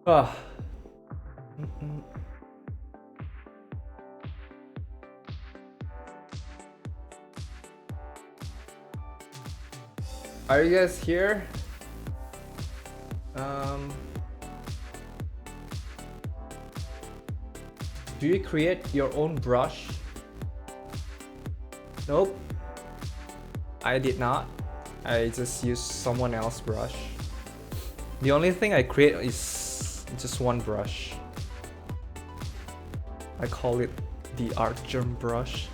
Ah. Are you guys here? Do you create your own brush? Nope. I did not. I just use someone else's brush. The only thing I create is just one brush. I call it the art germ brush.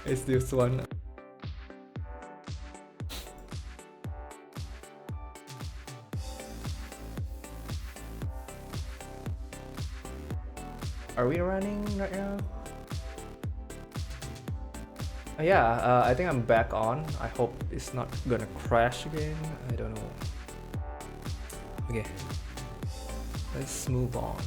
It's this one. Are we running right now? Yeah, I think I'm back on. I hope it's not gonna crash again. I don't know. Okay, let's move on.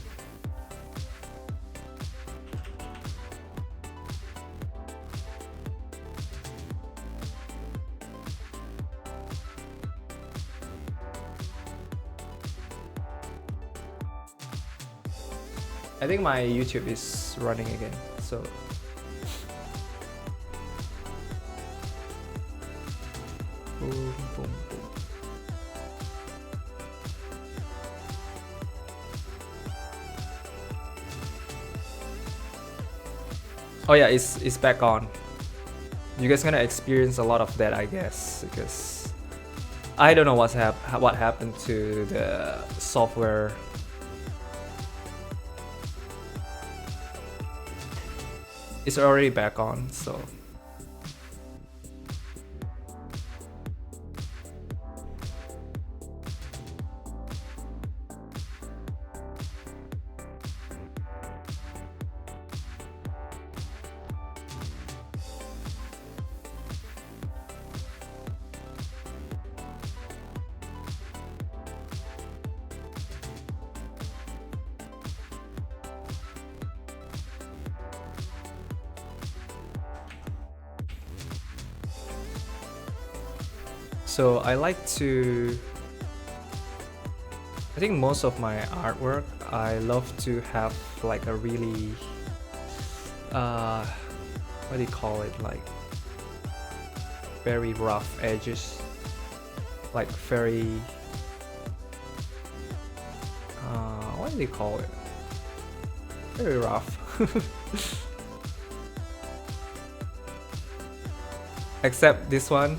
I think my YouTube is running again, so boom, boom, boom. Oh yeah, it's back on. You guys gonna experience a lot of that, I guess, because I don't know what happened to the software. It's already back on, so. So I like to, I think most of my artwork, I love to have like a really, what do you call it, like very rough edges, like very, what do you call it, very rough. Except this one.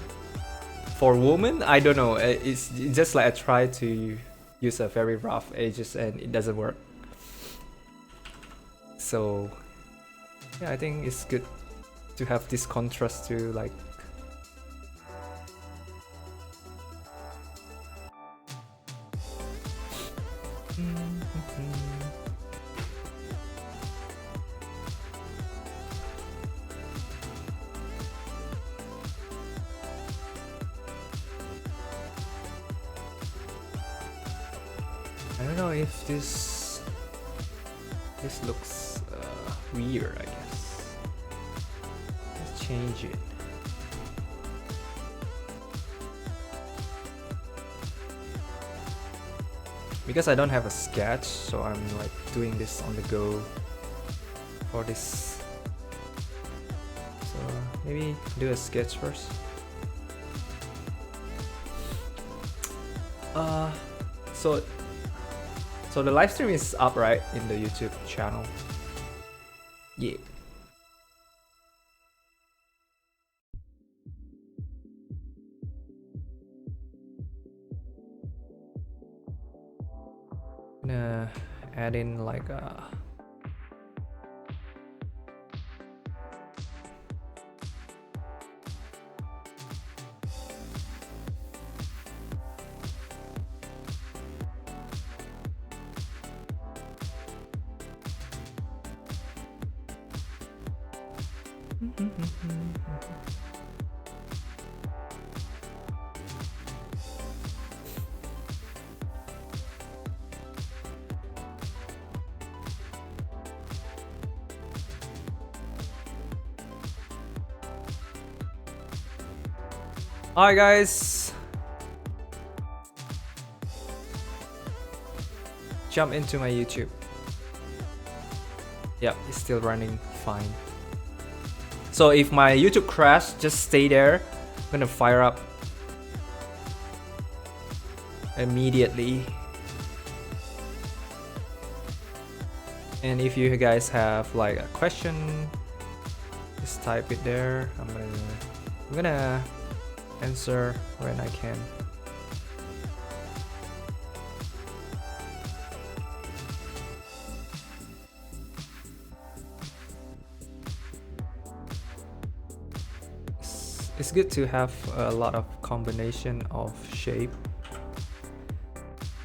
For women, I don't know. It's just like I try to use a very rough edges and it doesn't work. So yeah, I think it's good to have this contrast to like. I don't know if this looks weird, I guess. Let's change it. Because I don't have a sketch, so I'm like doing this on the go for this. So maybe do a sketch first. So the live stream is up, right, in the YouTube channel? Yeah. Gonna add in like a Hi guys. jump into my YouTube. Yep, it's still running fine. So if my YouTube crash, just stay there. I'm gonna fire up immediately. And if you guys have like a question, just type it there. I'm gonna answer when I can. It's good to have a lot of combination of shape.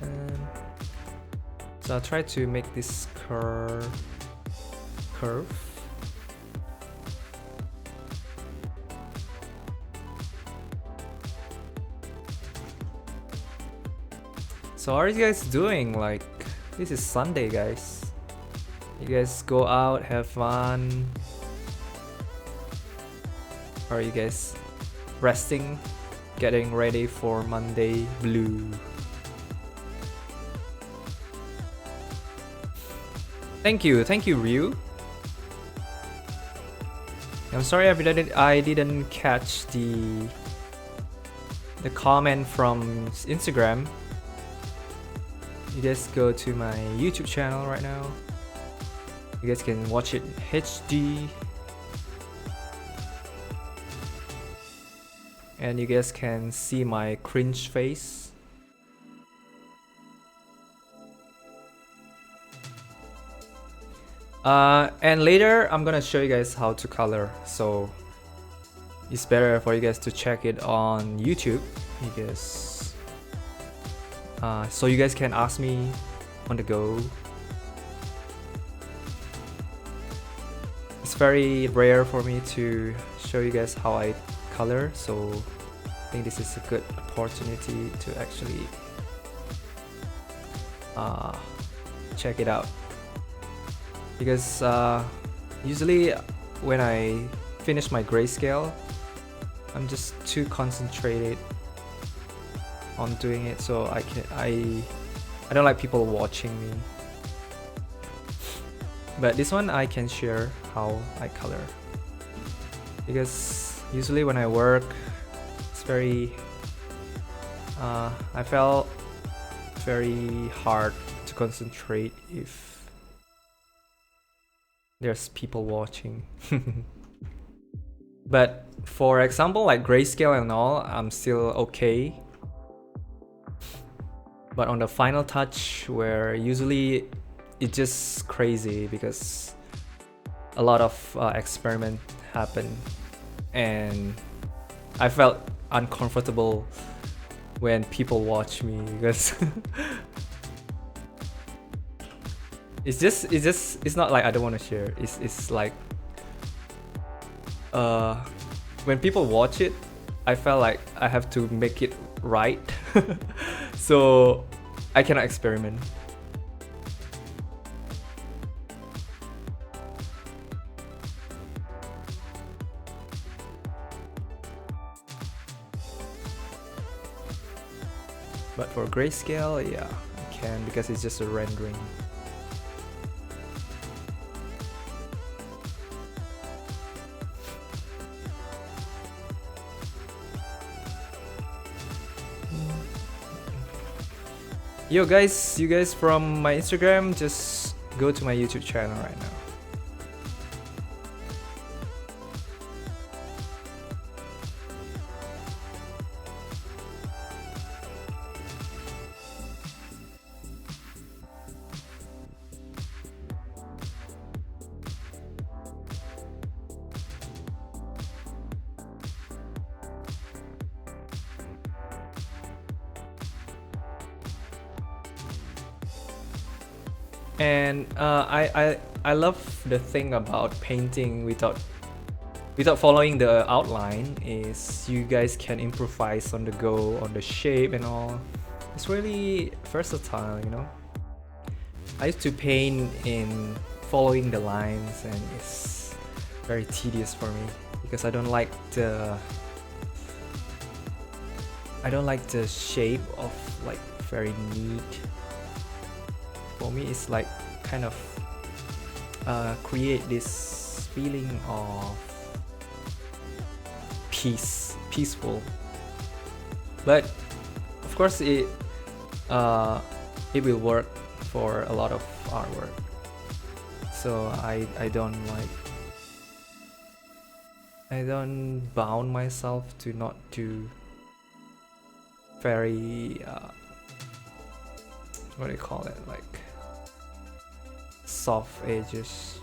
And so I'll try to make this curve. So how are you guys doing? Like, this is Sunday, guys. You guys go out, have fun. Or are you guys resting, getting ready for Monday blue? Thank you, Ryu. I'm sorry I didn't catch the comment from Instagram. You guys go to my YouTube channel right now. You guys can watch it in HD. And you guys can see my cringe face. And later I'm gonna show you guys how to color, so it's better for you guys to check it on YouTube. You guys, so you guys can ask me on the go. It's very rare for me to show you guys how I color, so I think this is a good opportunity to actually check it out. Because usually when I finish my grayscale, I'm just too concentrated on doing it, so I don't like people watching me. But this one I can share how I color, because usually when I work, it's very I felt very hard to concentrate if there's people watching. But for example, like grayscale and all, I'm still okay. But on the final touch, where usually it's just crazy because a lot of experiment happen, and I felt uncomfortable when people watch me, because it's not like I don't want to share. It's like when people watch it, I felt like I have to make it right. So I cannot experiment. But for grayscale, yeah, I can, because it's just a rendering. Yo guys, you guys from my Instagram, just go to my YouTube channel right now. And I love the thing about painting without following the outline is you guys can improvise on the go, on the shape and all. It's really versatile, you know. I used to paint in following the lines, and it's very tedious for me because I don't like the shape of like very neat. for me it's like kind of create this feeling of peaceful, but of course it will work for a lot of artwork, so I don't bound myself to not do very what do you call it, like soft edges.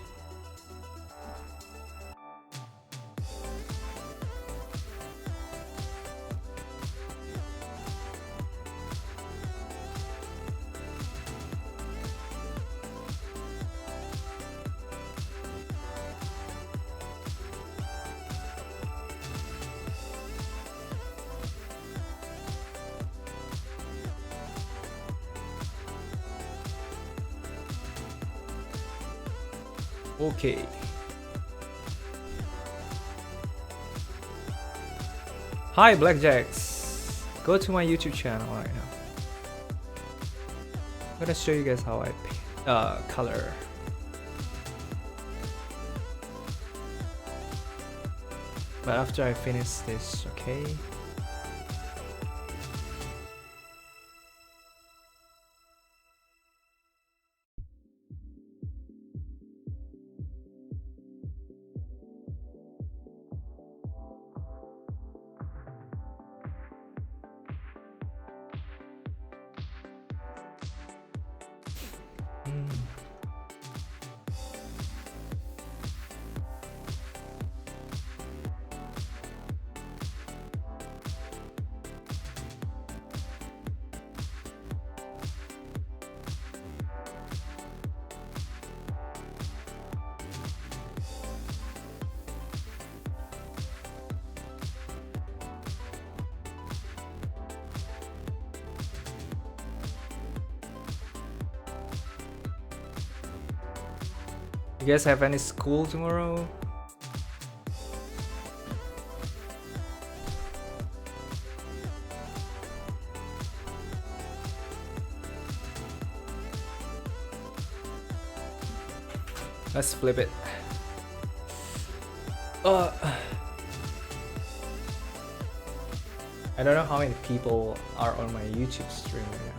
Okay. Hi Blackjacks. Go to my YouTube channel right now. I'm gonna show you guys how I color. But after I finish this, okay? You guys have any school tomorrow? Let's flip it. I don't know how many people are on my YouTube stream right now.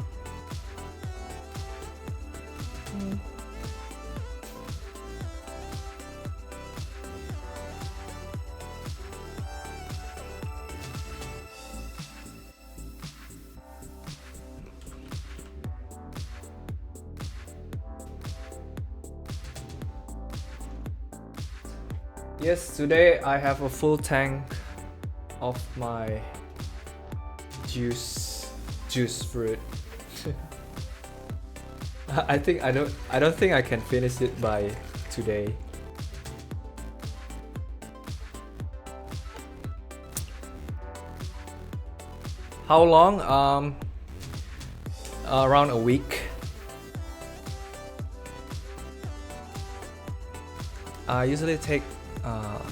Yes, today I have a full tank of my juice fruit. I don't think I can finish it by today. How long? Around a week. I usually take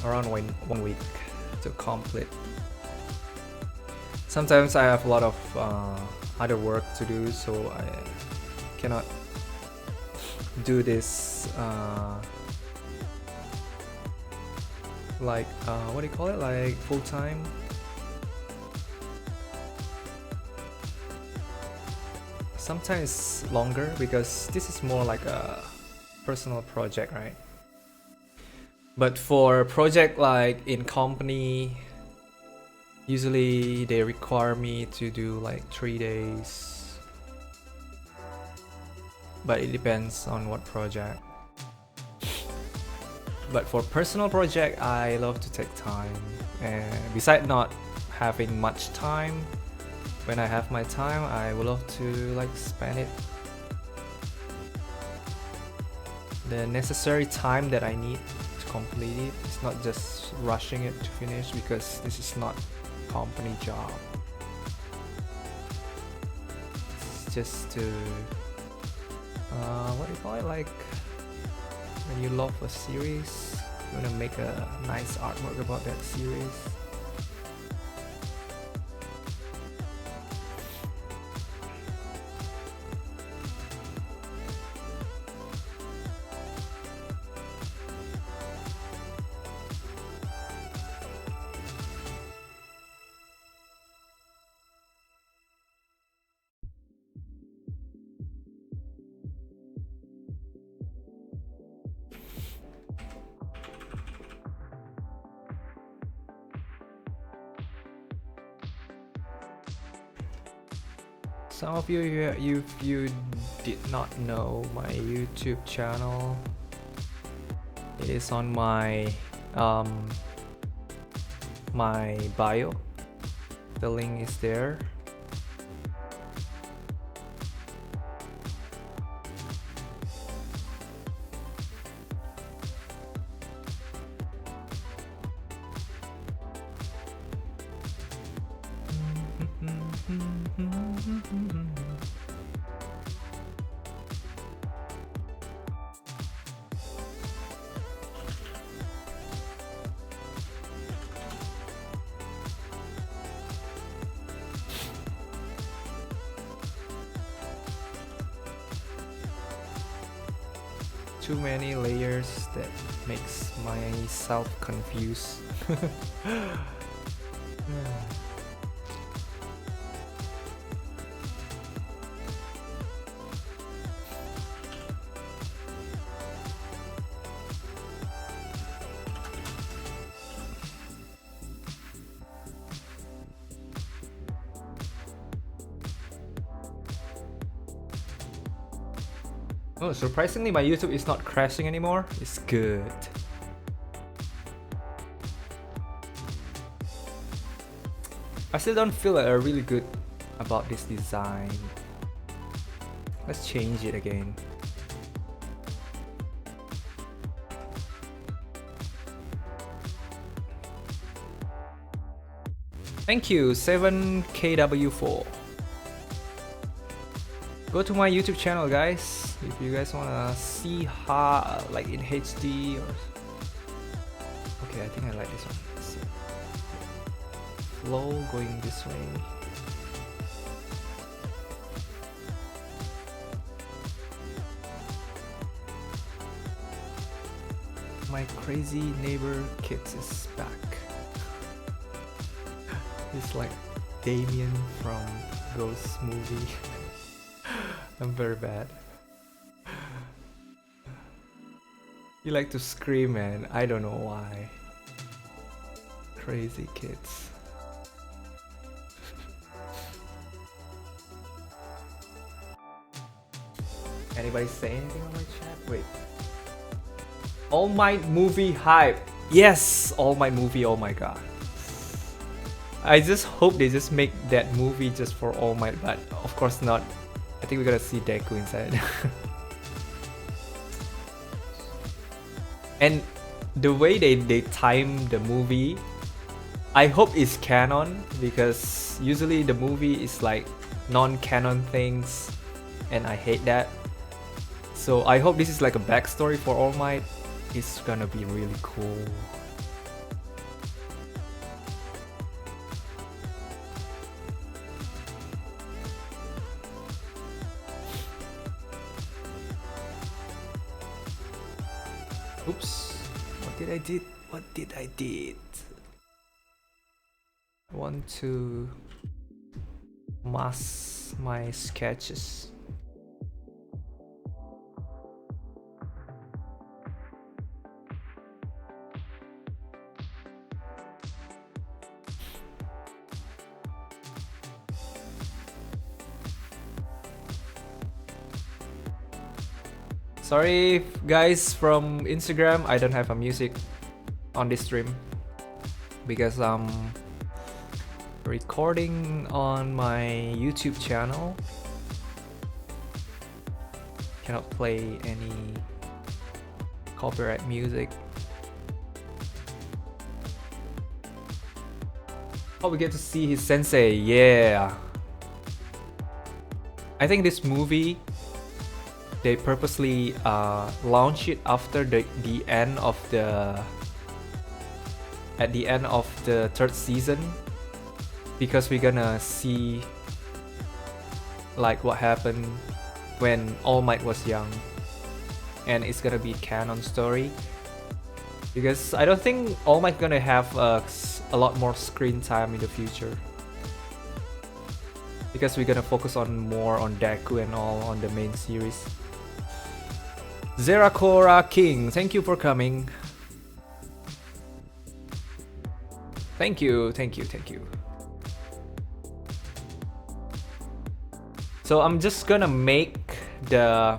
around 1 week to complete. Sometimes I have a lot of other work to do, so I cannot do this like what do you call it, like full time. Sometimes longer because this is more like a personal project, right? But for a project like in company, usually they require me to do like 3 days. But it depends on what project. But for personal project, I love to take time. And besides not having much time, when I have my time, I would love to like spend it the necessary time that I need to complete it. It's not just rushing it to finish because this is not company job. It's just to what do you call it, like when you love a series, you want to make a nice artwork about that series. Some of you, if you did not know my YouTube channel, it is on my my bio. The link is there. Too many layers that makes myself confused. Oh, surprisingly, my YouTube is not crashing anymore. It's good. I still don't feel really good about this design. Let's change it again. Thank you, 7KW4. Go to my YouTube channel, guys, if you guys wanna see how, like in HD or. Okay, I think I like this one. Let's see. Flow going this way. My crazy neighbor kids is back. He's like Damien from Ghost movie. I'm very bad. You like to scream, man. I don't know why. Crazy kids. Anybody say anything on my chat? Wait. All Might movie hype. Yes, All Might movie. Oh my god. I just hope they just make that movie just for All Might, but of course not. I think we're gonna see Deku inside. And the way they time the movie, I hope it's canon, because usually the movie is like non-canon things and I hate that. So I hope this is like a backstory for All Might. It's gonna be really cool. Oops, what did I did? What did I did? I want to mask my sketches. Sorry guys from Instagram, I don't have a music on this stream because I'm recording on my YouTube channel. Cannot play any copyright music. Oh, we get to see his sensei, yeah. I think this movie, they purposely launch it after the end of the third season, because we're gonna see like what happened when All Might was young, and it's gonna be a canon story, because I don't think All Might gonna have a lot more screen time in the future, because we're gonna focus on more on Deku and all on the main series. Zerakora King, thank you for coming. Thank you, thank you, thank you. So I'm just gonna make the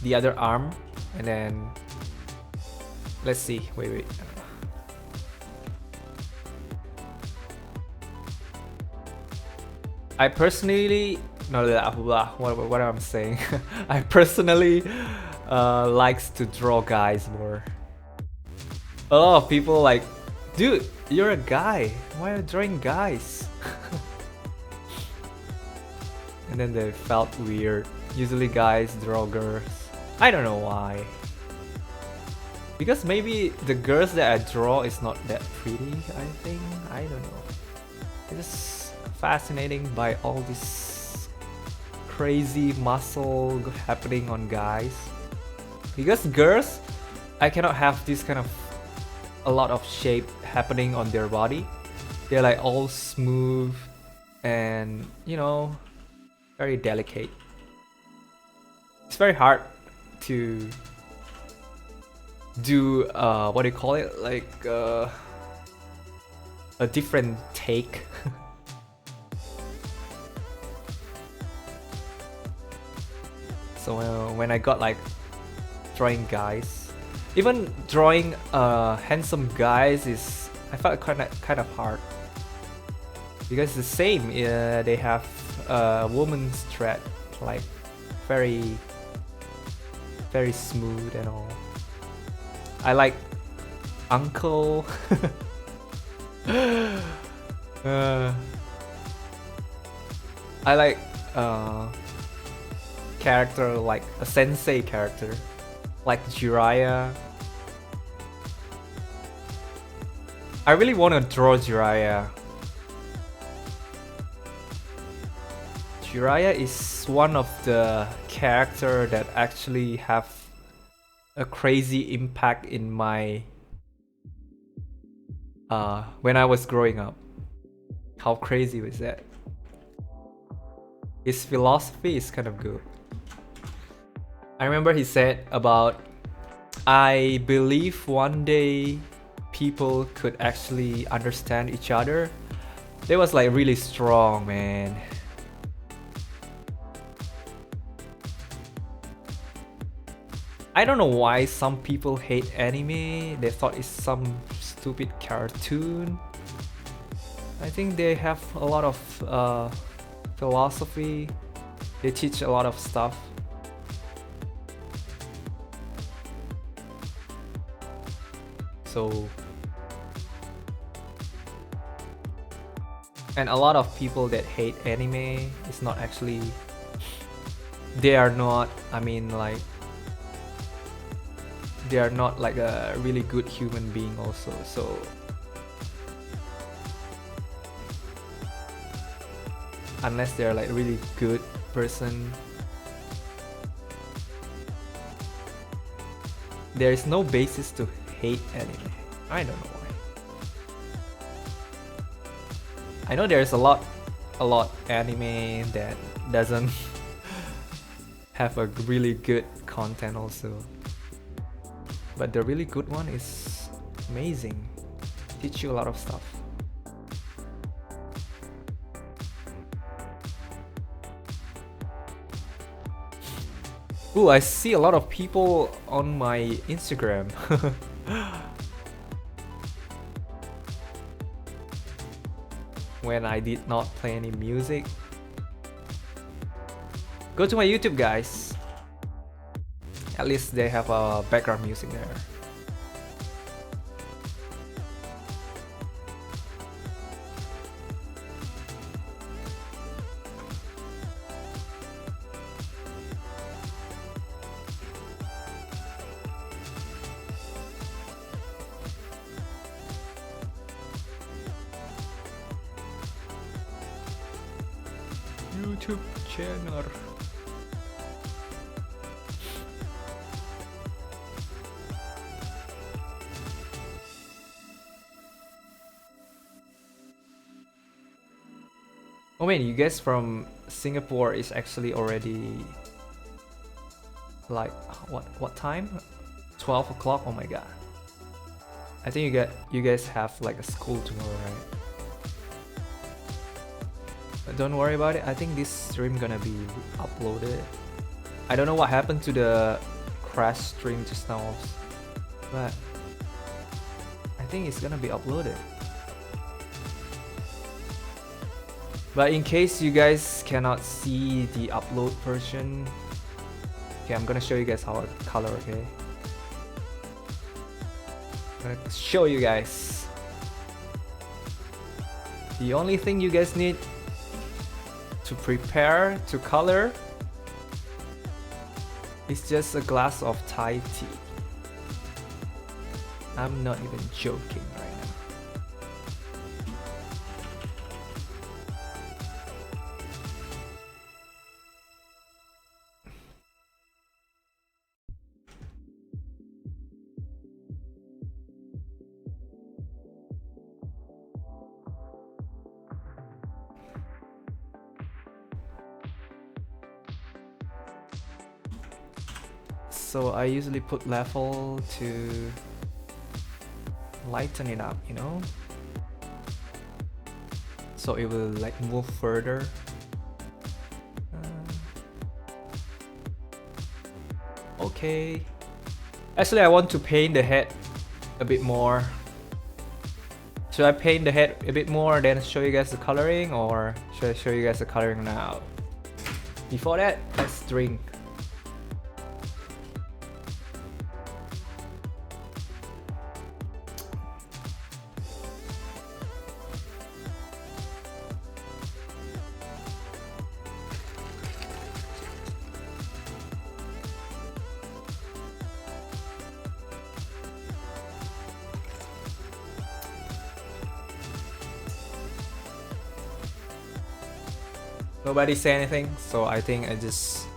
other arm, and then let's see. Wait. I personally what am I saying? I personally likes to draw guys more. A lot of people like, dude, you're a guy. Why are you drawing guys? And then they felt weird. Usually guys draw girls. I don't know why. Because maybe the girls that I draw is not that pretty, I think. I don't know. It's just fascinating by all this crazy muscle happening on guys. Because girls, I cannot have this kind of a lot of shape happening on their body. They're like all smooth and, you know, very delicate. It's very hard to do what do you call it, like a different take. So when I got like drawing guys, even drawing handsome guys is, I felt kind of hard, because the same they have woman's thread, like very smooth and all. I like uncle. I like character like a sensei character, like Jiraiya. I really want to draw Jiraiya. Jiraiya is one of the character that actually have a crazy impact in my when I was growing up. How crazy was that? His philosophy is kind of good. I remember he said about, I believe one day people could actually understand each other. That was like really strong, man. I don't know why some people hate anime. They thought it's some stupid cartoon. I think they have a lot of philosophy. They teach a lot of stuff. So, and a lot of people that hate anime is not actually, they are not, I mean, like, they are not like a really good human being also. So unless they're like really good person, there is no basis to hate anime. I don't know why. I know there's a lot anime that doesn't have a really good content also. But the really good one is amazing. Teach you a lot of stuff. Ooh, I see a lot of people on my Instagram. When I did not play any music. Go to my YouTube, guys. At least they have a background music there. YouTube channel. Oh man, you guys from Singapore is actually already like what time? 12 o'clock. Oh my god. I think you guys have like a school tomorrow, right? don't worry about it. I think this stream gonna be uploaded. I don't know what happened to the crash stream just now, but I think it's gonna be uploaded. But in case you guys cannot see the upload version, okay, I'm gonna show you guys how to color, okay? I'm gonna show you guys. The only thing you guys need to prepare to color is just a glass of Thai tea. I'm not even joking right now. So I usually put level to lighten it up, you know, so it will like move further. Okay, actually I want to paint the head a bit more. Should I paint the head a bit more then show you guys the coloring, or should I show you guys the coloring now? Before that, let's drink. Nobody say anything, so I think I just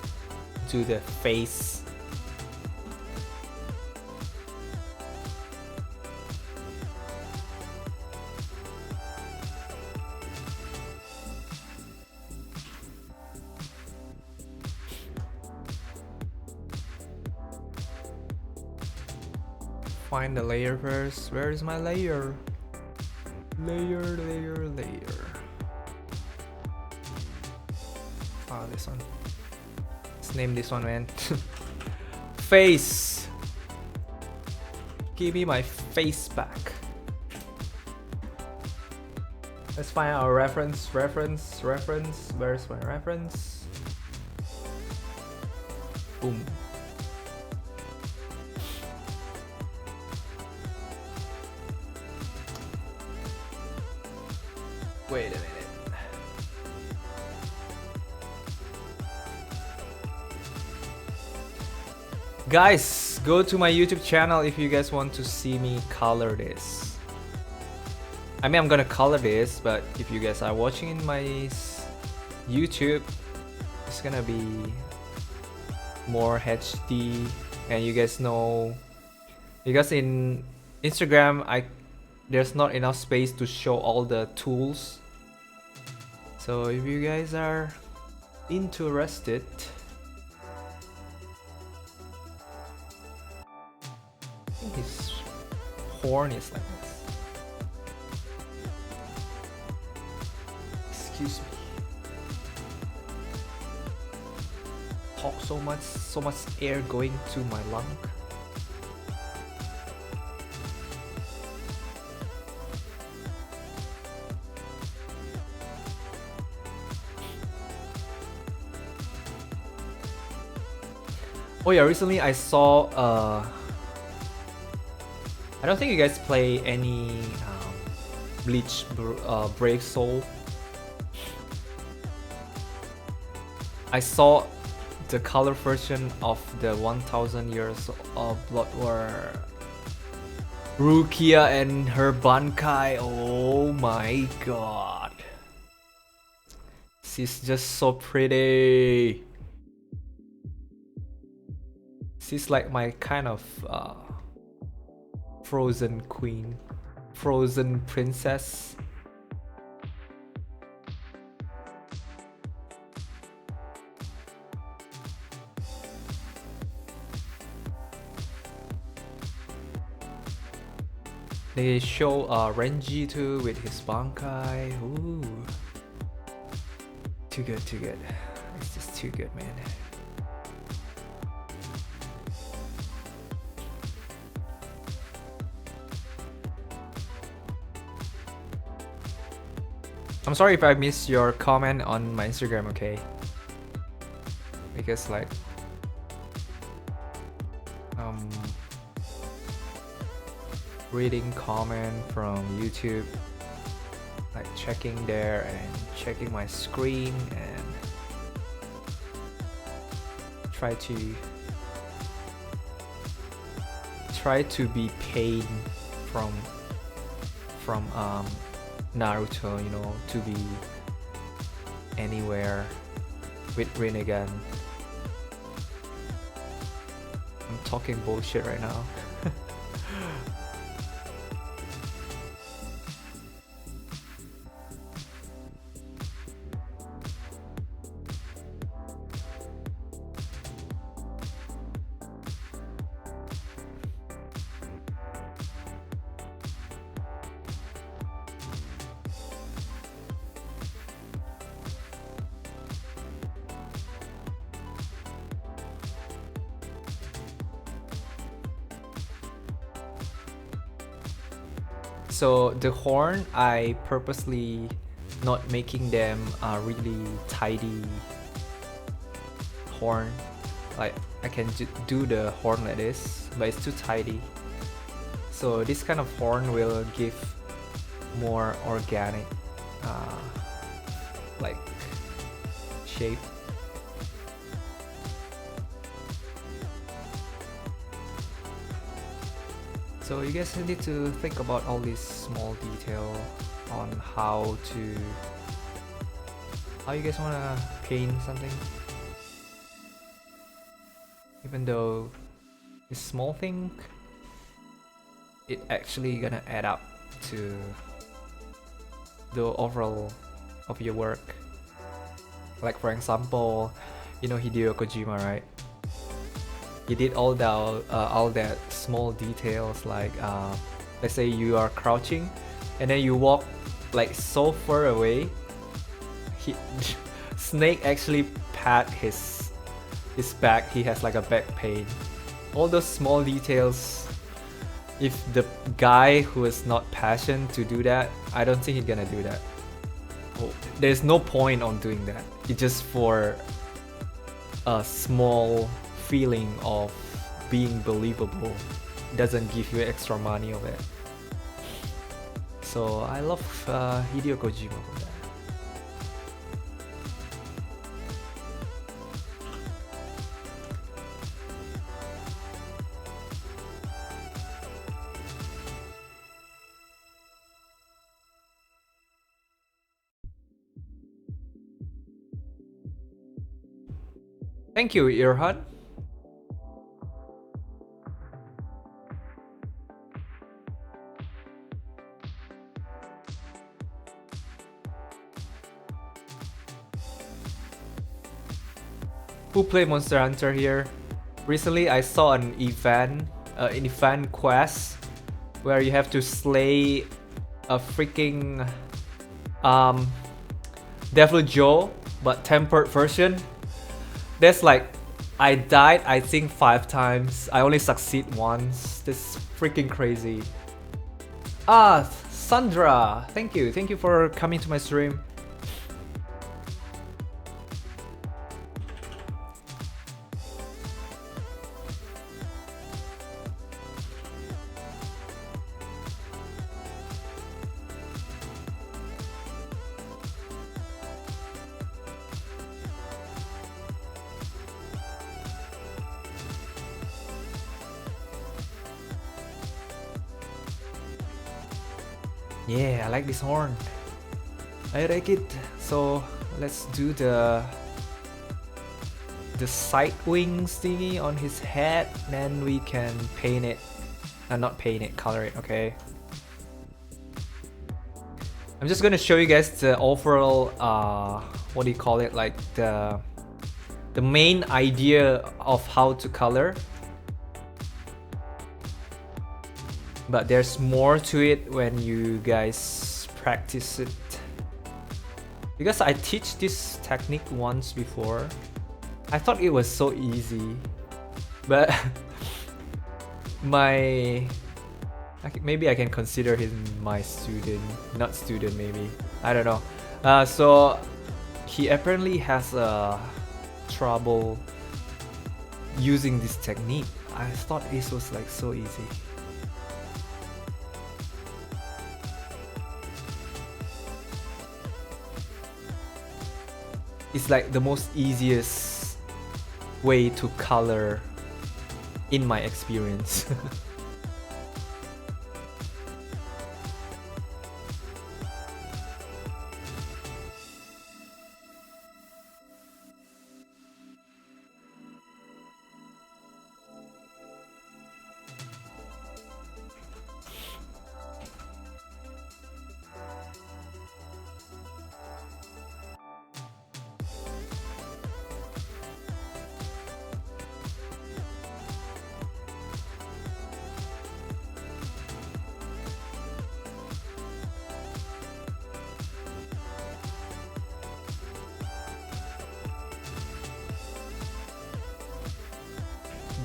do the face. Find the layer first. Where is my layer? Layer. This one. Let's name this one, man. Face. Give me my face back. Let's find our reference. Where's my reference? Boom. Wait a minute. Guys, go to my YouTube channel if you guys want to see me color this. I mean, I'm gonna color this, but if you guys are watching in my YouTube, it's gonna be more HD. And you guys know, because in Instagram, there's not enough space to show all the tools. So if you guys are interested, his horn is like this. Excuse me. Talk so much air going to my lung. Oh yeah, recently I saw I don't think you guys play any Bleach Brave Soul. I saw the color version of the 1000 Years of Blood War Rukia and her Bankai. Oh my god. She's just so pretty. She's like my kind of frozen queen, frozen princess. They show Renji too with his Bankai. Ooh. Too good, too good. It's just too good, man. I'm sorry if I missed your comment on my Instagram, okay? Because like reading comment from YouTube, like checking there and checking my screen and try to be paid from Naruto, you know, to be anywhere with Rinnegan. I'm talking bullshit right now. So the horn, I purposely not making them a really tidy horn. Like I can do the horn like this, but it's too tidy. So this kind of horn will give more organic like shape. So you guys need to think about all these small detail on how you guys wanna paint something. Even though this small thing, it actually gonna add up to the overall of your work. Like for example, you know Hideo Kojima, right? He did all that small details, like let's say you are crouching and then you walk like so far away. Snake actually pat his back. He has like a back pain. All those small details, if the guy who is not passionate to do that, I don't think he's gonna do that. There's no point on doing that. It's just for a small feeling of being believable. It doesn't give you extra money of it. So I love Hideo Kojima for that. Thank you, Irhan. Who play Monster Hunter here? Recently I saw an event quest where you have to slay a freaking Devil Joe, but tempered version. That's like, I died I think 5 times. I only succeed once. This is freaking crazy. Sandra, thank you for coming to my stream. Yeah, I like this horn. I like it. So let's do the side wings thingy on his head. Then we can paint it. Not paint it, color it. Okay. I'm just gonna show you guys the overall what do you call it? Like the main idea of how to color. But there's more to it when you guys practice it. Because I teach this technique once before. I thought it was so easy, but my maybe I can consider him my student, not student maybe. I don't know. So he apparently has trouble using this technique. I thought this was like so easy. It's like the most easiest way to color in my experience.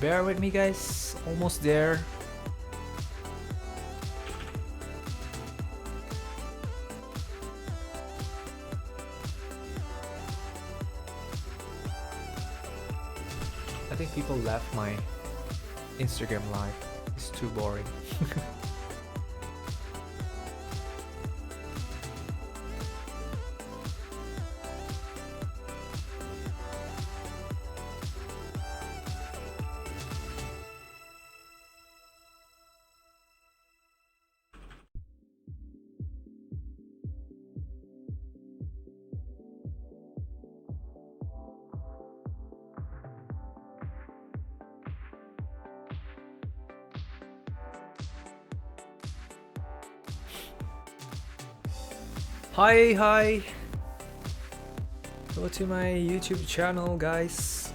Bear with me, guys. Almost there. I think people left my Instagram live. It's too boring. Hi. Go to my YouTube channel, guys.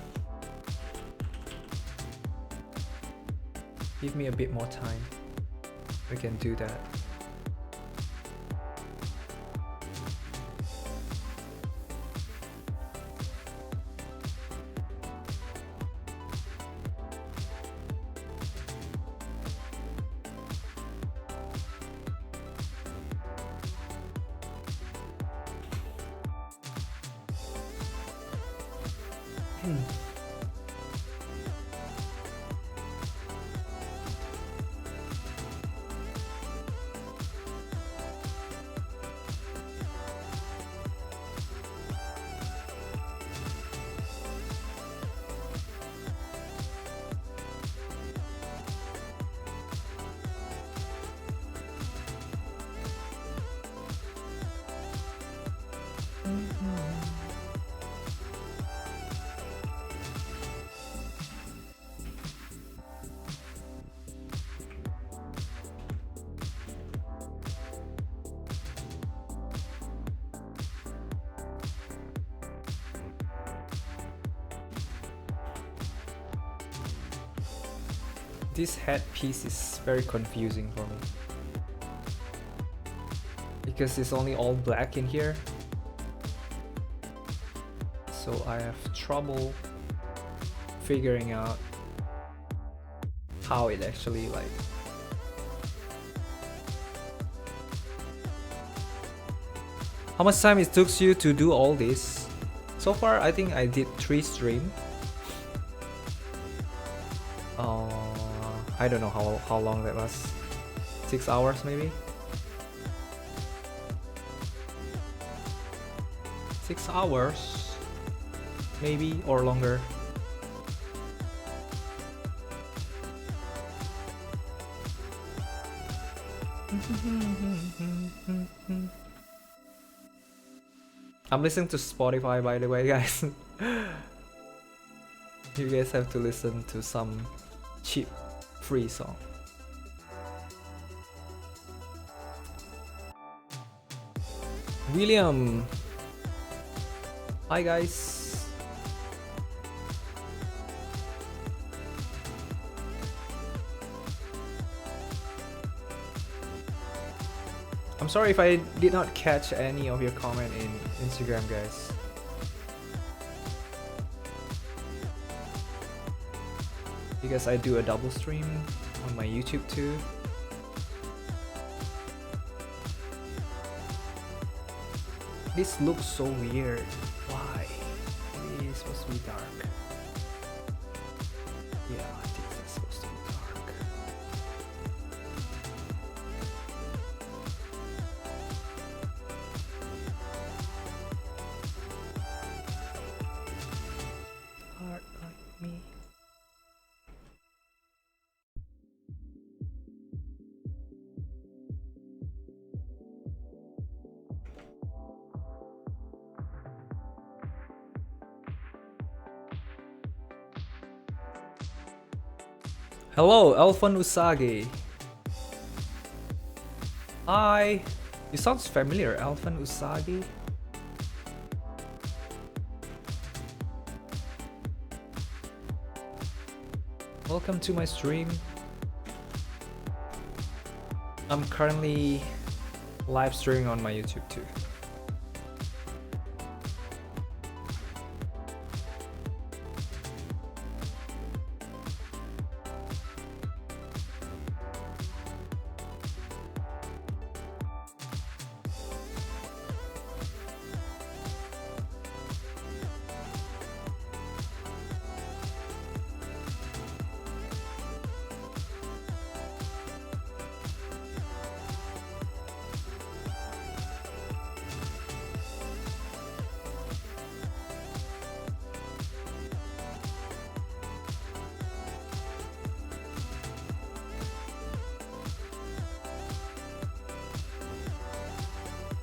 Give me a bit more time. We can do that. This headpiece is very confusing for me because it's only all black in here, so I have trouble figuring out how it actually like how much time it took you to do all this. So far I think I did 3 streams. I don't know how long that was. 6 hours maybe? 6 hours maybe, or longer. I'm listening to Spotify, by the way, guys. You guys have to listen to some cheap free song. William. Hi, guys. I'm sorry if I did not catch any of your comment in Instagram, guys. Because I do a double stream on my YouTube too. This looks so weird. Why? It is supposed to be dark. Yeah, I think it's supposed to be dark. Heart like me. Hello, Elfan Usagi. Hi. You sound familiar, Elfan Usagi. Welcome to my stream. I'm currently live streaming on my YouTube too.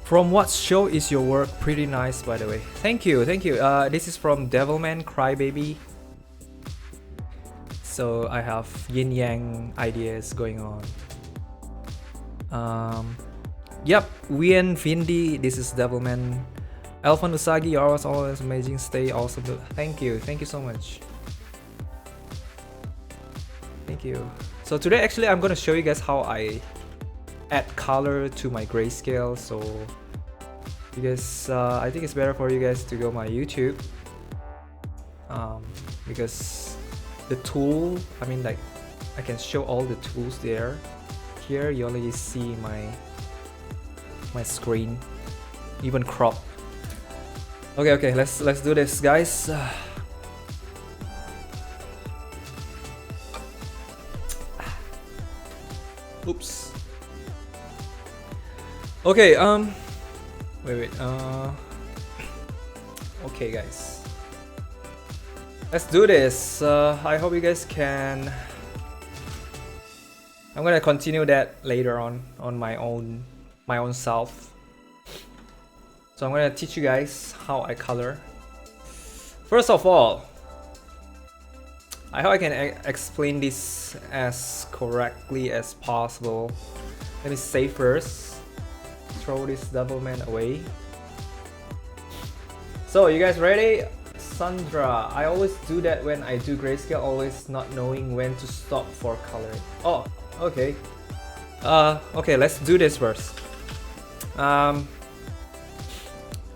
From what show is your work? Pretty nice, by the way. Thank you, thank you. This is from Devilman, Crybaby. So I have yin yang ideas going on. Yep, Wien Vindi. This is Devilman. Elfan Usagi, you are always amazing. Stay awesome. Thank you so much. Thank you. So today, actually, I'm gonna show you guys how I add color to my grayscale. So you guys, I think it's better for you guys to go my YouTube, because the tool, I mean, like, I can show all the tools there. Here you only see my screen, even crop. Okay, let's do this, guys. Oops. Okay, wait. Okay, guys. Let's do this. I hope you guys can. I'm gonna continue that later on my own self. So I'm gonna teach you guys how I color. First of all, I hope I can explain this as correctly as possible. Let me say first. Throw this Devilman away. So you guys ready? Sandra, I always do that when I do grayscale, always not knowing when to stop for coloring. Oh, okay. Okay, let's do this first.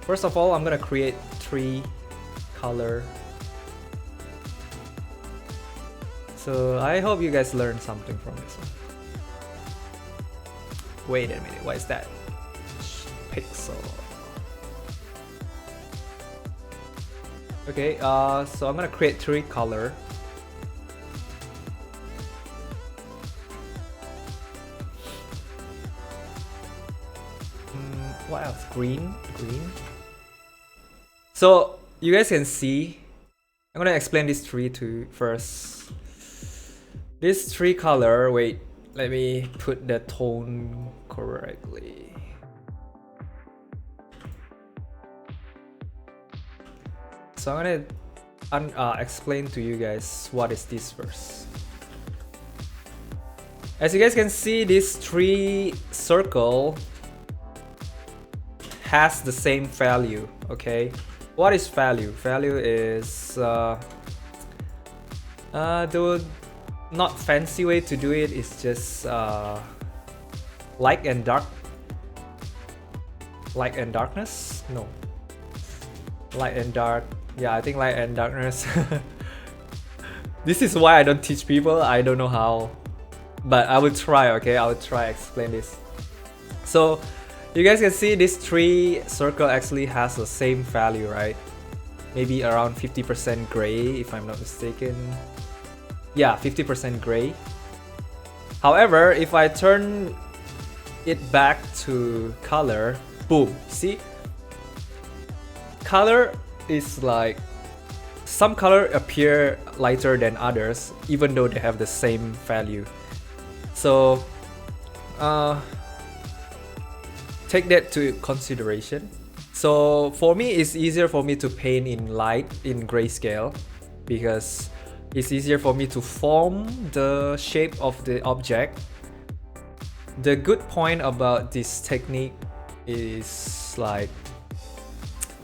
First of all, I'm gonna create 3 color. So I hope you guys learned something from this one. Wait a minute, what is that? Pixel. Okay, so I'm gonna create 3 color. What else? Green. So you guys can see, I'm gonna explain these 3 first. This 3 color, wait, let me put the tone correctly. So I'm gonna explain to you guys what is this first. As you guys can see, this 3 circle has the same value. Okay, what is value? Value is the not fancy way to do it is just light and dark light and darkness. No, light and dark. Yeah, I think light and darkness. This is why I don't teach people. I don't know how, but I will try. Okay, I will try explain this. So you guys can see this 3 circle actually has the same value, right? Maybe around 50% gray, if I'm not mistaken. Yeah, 50% gray. However, if I turn it back to color, boom, see? Color is like, some color appear lighter than others, even though they have the same value. So, take that to consideration. So for me, it's easier for me to paint in light in grayscale because it's easier for me to form the shape of the object. The good point about this technique is like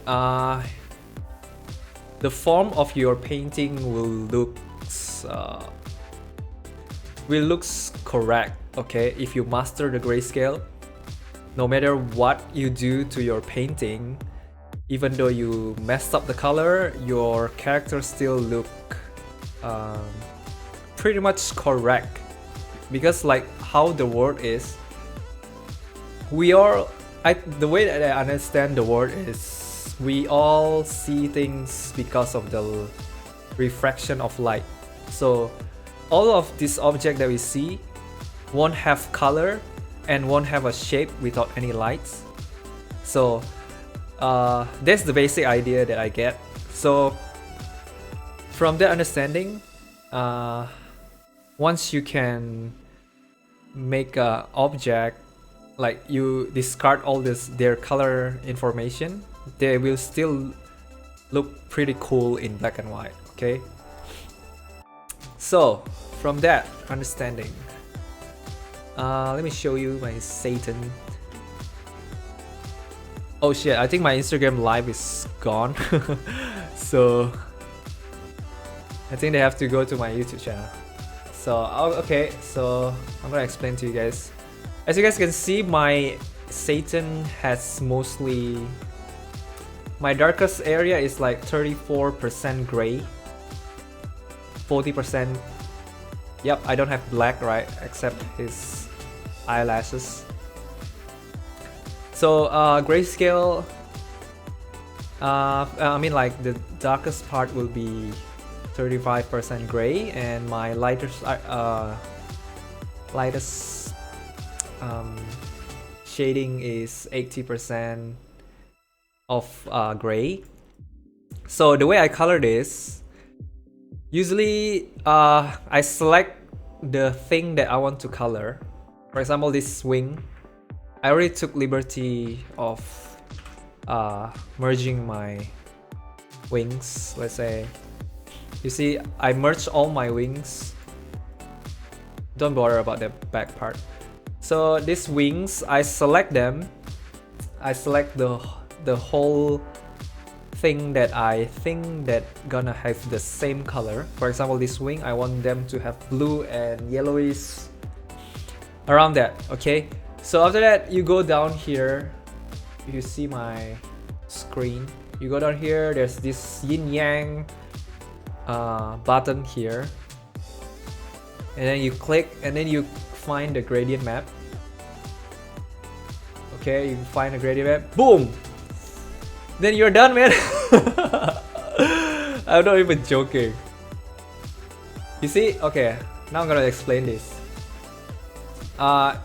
the form of your painting will looks correct, okay, if you master the grayscale. No matter what you do to your painting, even though you messed up the color, your character still look pretty much correct. Because like how the world is, the way that I understand the world is we all see things because of the refraction of light. So all of this object that we see won't have color and won't have a shape without any lights. So that's the basic idea that I get. So from that understanding, once you can make a object, like you discard all their color information, they will still look pretty cool in black and white, okay? So from that understanding, let me show you my Satan. Oh shit, I think my Instagram live is gone. So I think they have to go to my YouTube channel. So okay, so I'm gonna explain to you guys. As you guys can see, my Satan has mostly, my darkest area is like 34% gray, 40%. Yep, I don't have black, right, except his eyelashes. So grayscale, I mean like the darkest part will be 35% gray, and my lightest shading is 80% of gray. So the way I color this, usually I select the thing that I want to color. For example, this wing, I already took liberty of merging my wings. Let's say, you see, I merged all my wings. Don't bother about the back part. So these wings, I select them. I select the whole thing that I think that gonna have the same color. For example, this wing, I want them to have blue and yellowish around that, okay? So after that, you go down here. You see my screen. You go down here, there's this yin yang button here. And then you click, and then you find the gradient map. Okay, you find the gradient map. Boom! Then you're done, man. I'm not even joking. You see? Okay, now I'm gonna explain this.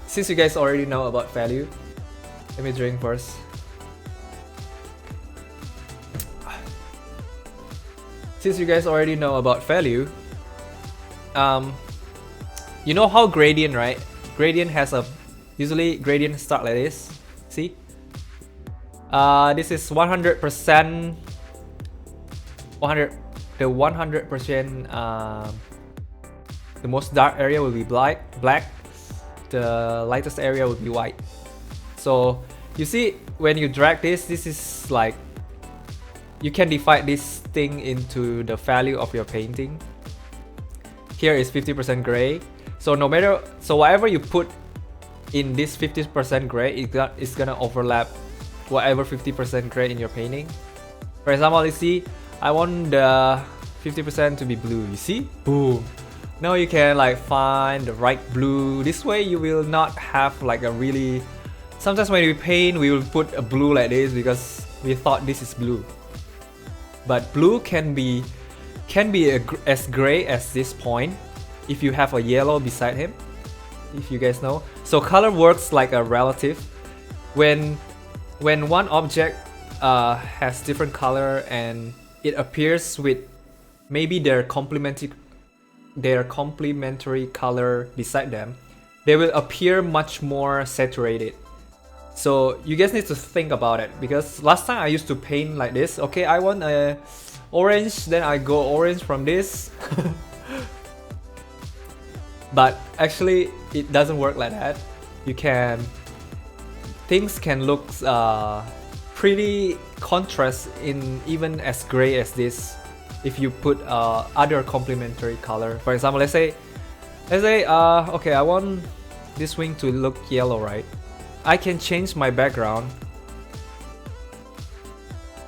Since you guys already know about value, let me drink first. Since you guys already know about value, you know how gradient, right? Gradient has a, usually gradient start like this. See? This is 100%. 100%. The most dark area will be black. The lightest area will be white. So you see, when you drag this is like, you can divide this thing into the value of your painting. Here is 50% gray. So no matter, so whatever you put in this 50% gray, it's gonna overlap whatever 50% gray in your painting. For example, you see, I want the 50% to be blue, you see? Boom. Now you can like find the right blue. This way you will not have like a really... Sometimes when we paint, we will put a blue like this because we thought this is blue. But blue can be as gray as this point if you have a yellow beside him, if you guys know. So color works like a relative. When one object has different color and it appears with maybe their complementary color beside them, they will appear much more saturated. So you guys need to think about it, because last time I used to paint like this. Okay, I want a orange, then I go orange from this. But actually it doesn't work like that. Things can look pretty contrast in even as gray as this if you put other complementary color. For example, let's say okay, I want this wing to look yellow, right? I can change my background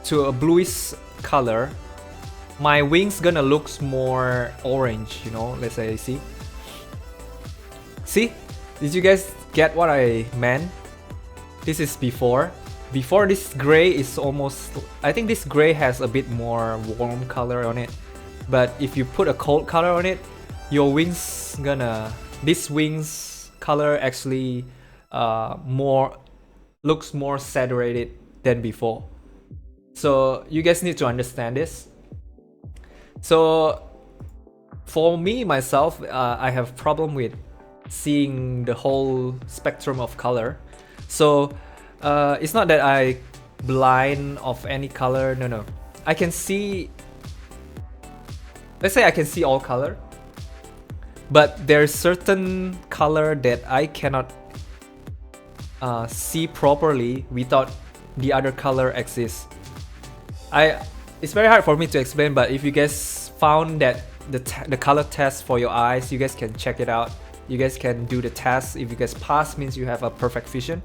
to a bluish color. My wings gonna look more orange, you know. Let's say, see, did you guys get what I meant? This is before this gray is almost, I think this gray has a bit more warm color on it, but if you put a cold color on it, your wings this wings color actually looks more saturated than before. So you guys need to understand this. So for me myself, I have problem with seeing the whole spectrum of color. So it's not that I blind of any color, no. I can see, let's say I can see all color, but there's certain color that I cannot see properly without the other color exists. It's very hard for me to explain, but if you guys found that the color test for your eyes, you guys can check it out. You guys can do the test. If you guys pass, means you have a perfect vision.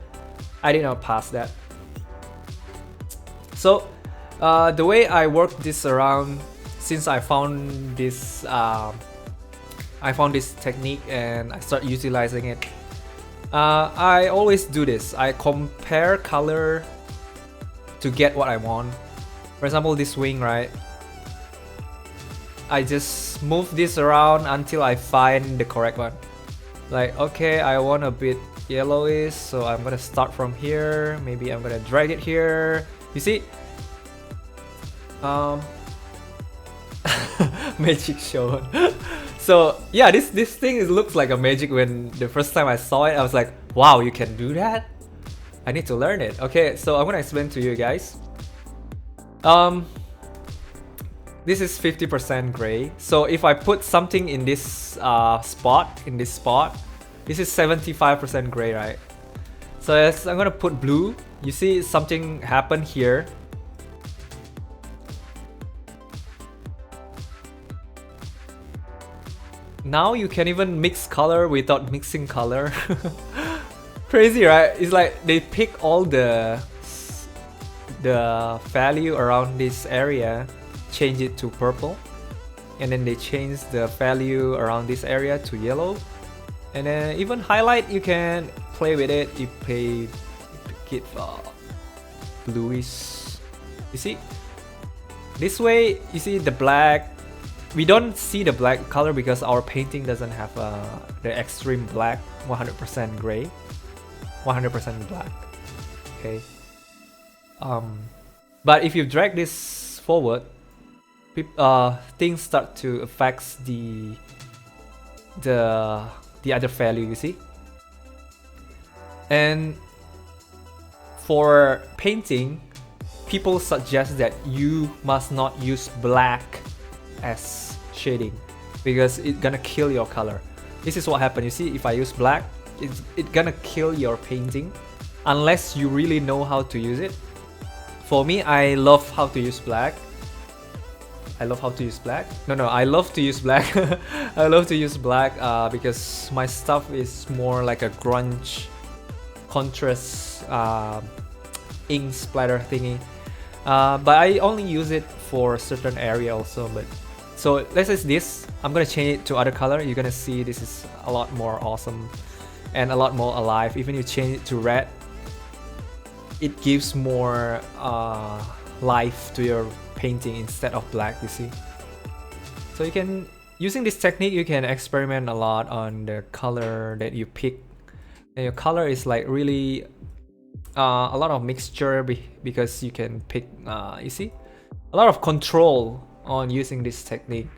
I did not pass that. So the way I work this around, since I found this technique and I start utilizing it, I always do this. I compare color to get what I want. For example, this wing, right? I just move this around until I find the correct one. Like, okay, I want a bit yellowish, so I'm gonna start from here. Maybe I'm gonna drag it here. You see? Magic shown. So yeah, this thing looks like a magic. When the first time I saw it, I was like, wow, you can do that? I need to learn it. Okay, so I'm gonna explain to you guys. This is 50% gray. So if I put something in this spot, this is 75% gray, right? So yes, I'm gonna put blue. You see something happen here. Now you can even mix color without mixing color. Crazy, right? It's like they pick all the value around this area, change it to purple, and then they change the value around this area to yellow, and then even highlight, you can play with it. You get bluish. You see, this way you see the black. We don't see the black color because our painting doesn't have the extreme black, 100% gray, 100% black. Okay. But if you drag this forward, things start to affect the other value, you see. And for painting, people suggest that you must not use black as shading because it's gonna kill your color. This is what happened. You see, if I use black, it's gonna kill your painting unless you really know how to use it. For me, I love how to use black. I love to use black. I love to use black because my stuff is more like a grunge contrast ink splatter thingy. But I only use it for certain area also. But so let's say this, I'm gonna change it to other color. You're gonna see this is a lot more awesome and a lot more alive. Even if you change it to red, it gives more life to your painting instead of black, you see. So you can, using this technique, you can experiment a lot on the color that you pick. And your color is like really a lot of mixture because you can pick, you see, a lot of control on using this technique.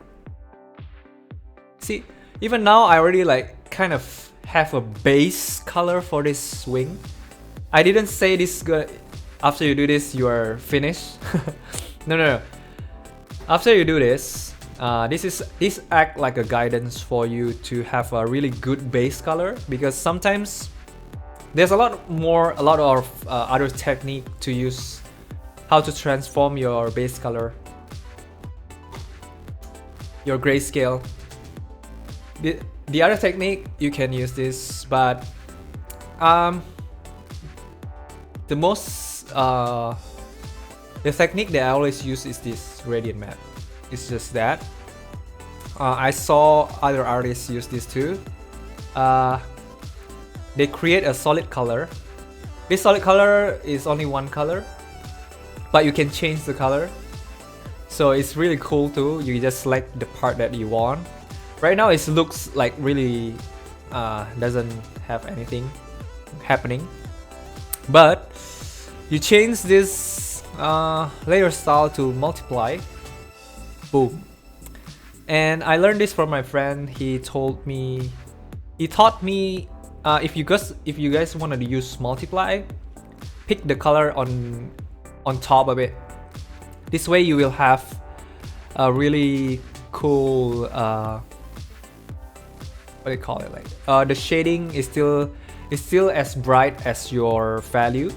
See, even now I already like kind of have a base color for this wing. I didn't say this good. After you do this, you are finished. No. After you do this, this act like a guidance for you to have a really good base color, because sometimes there's a lot of other technique to use how to transform your base color, your grayscale. The other technique you can use this, but the technique that I always use is this gradient map. It's just that I saw other artists use this too. They create a solid color. This solid color is only one color, but you can change the color. So it's really cool too. You just select the part that you want. Right now it looks like really doesn't have anything happening, but you change this layer style to multiply. Boom. And I learned this from my friend. He taught me if you guys wanted to use multiply, pick the color on top of it. This way you will have a really cool what do you call it, like the shading is still as bright as your value.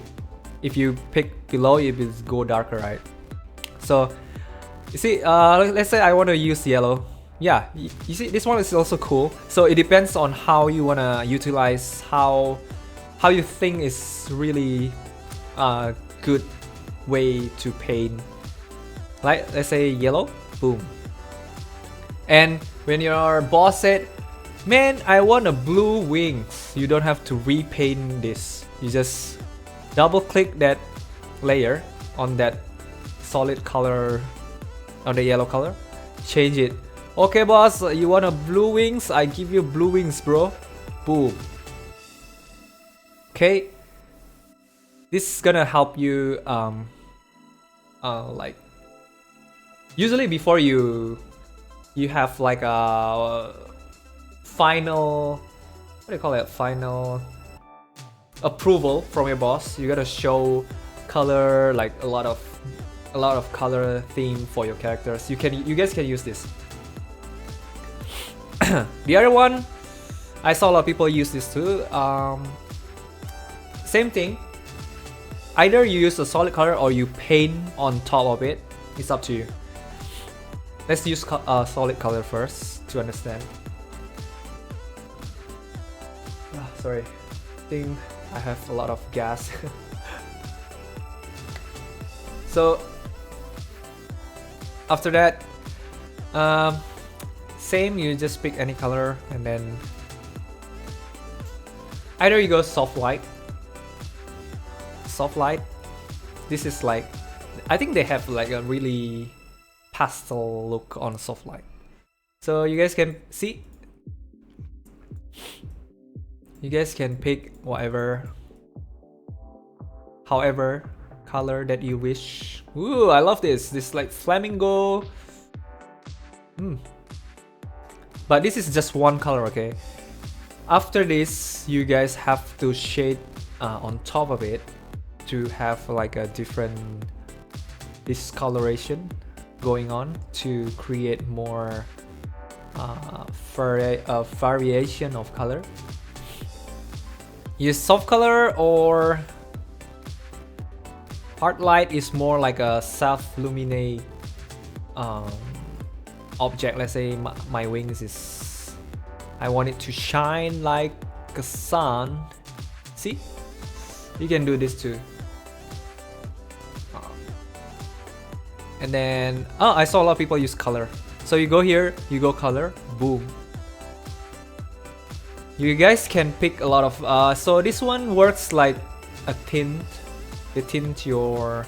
If you pick below, it will go darker, right? So you see, let's say I want to use yellow. Yeah, you see, this one is also cool. So it depends on how you want to utilize, how you think is really a good way to paint. Like, let's say yellow, boom. And when your boss said, man, I want a blue wings, you don't have to repaint this. You just double click that layer on that solid color, on the yellow color, change it. Okay boss, you want a blue wings? I give you blue wings, bro. Boom. Okay, this is gonna help you like, usually before you have like a final, what do you call it, final approval from your boss. You gotta show color, like a lot of color theme for your characters. You guys can use this. The other one, I saw a lot of people use this too. Same thing. Either you use a solid color or you paint on top of it. It's up to you. Let's use solid color first to understand. Sorry, I think I have a lot of gas. So after that, same, you just pick any color and then either you go soft light. This is like, I think they have like a really pastel look on soft light. So you guys can see, you guys can pick however color that you wish. Ooh, I love this like flamingo. But this is just one color, okay? After this, you guys have to shade on top of it to have like a different discoloration going on to create more variation of color. Use soft color or hard light is more like a self-luminate object. Let's say my wings is, I want it to shine like a sun. See, you can do this too. And then, oh, I saw a lot of people use color. So you go here, you go color, boom. You guys can pick a lot of, so this one works like a tint. You tint your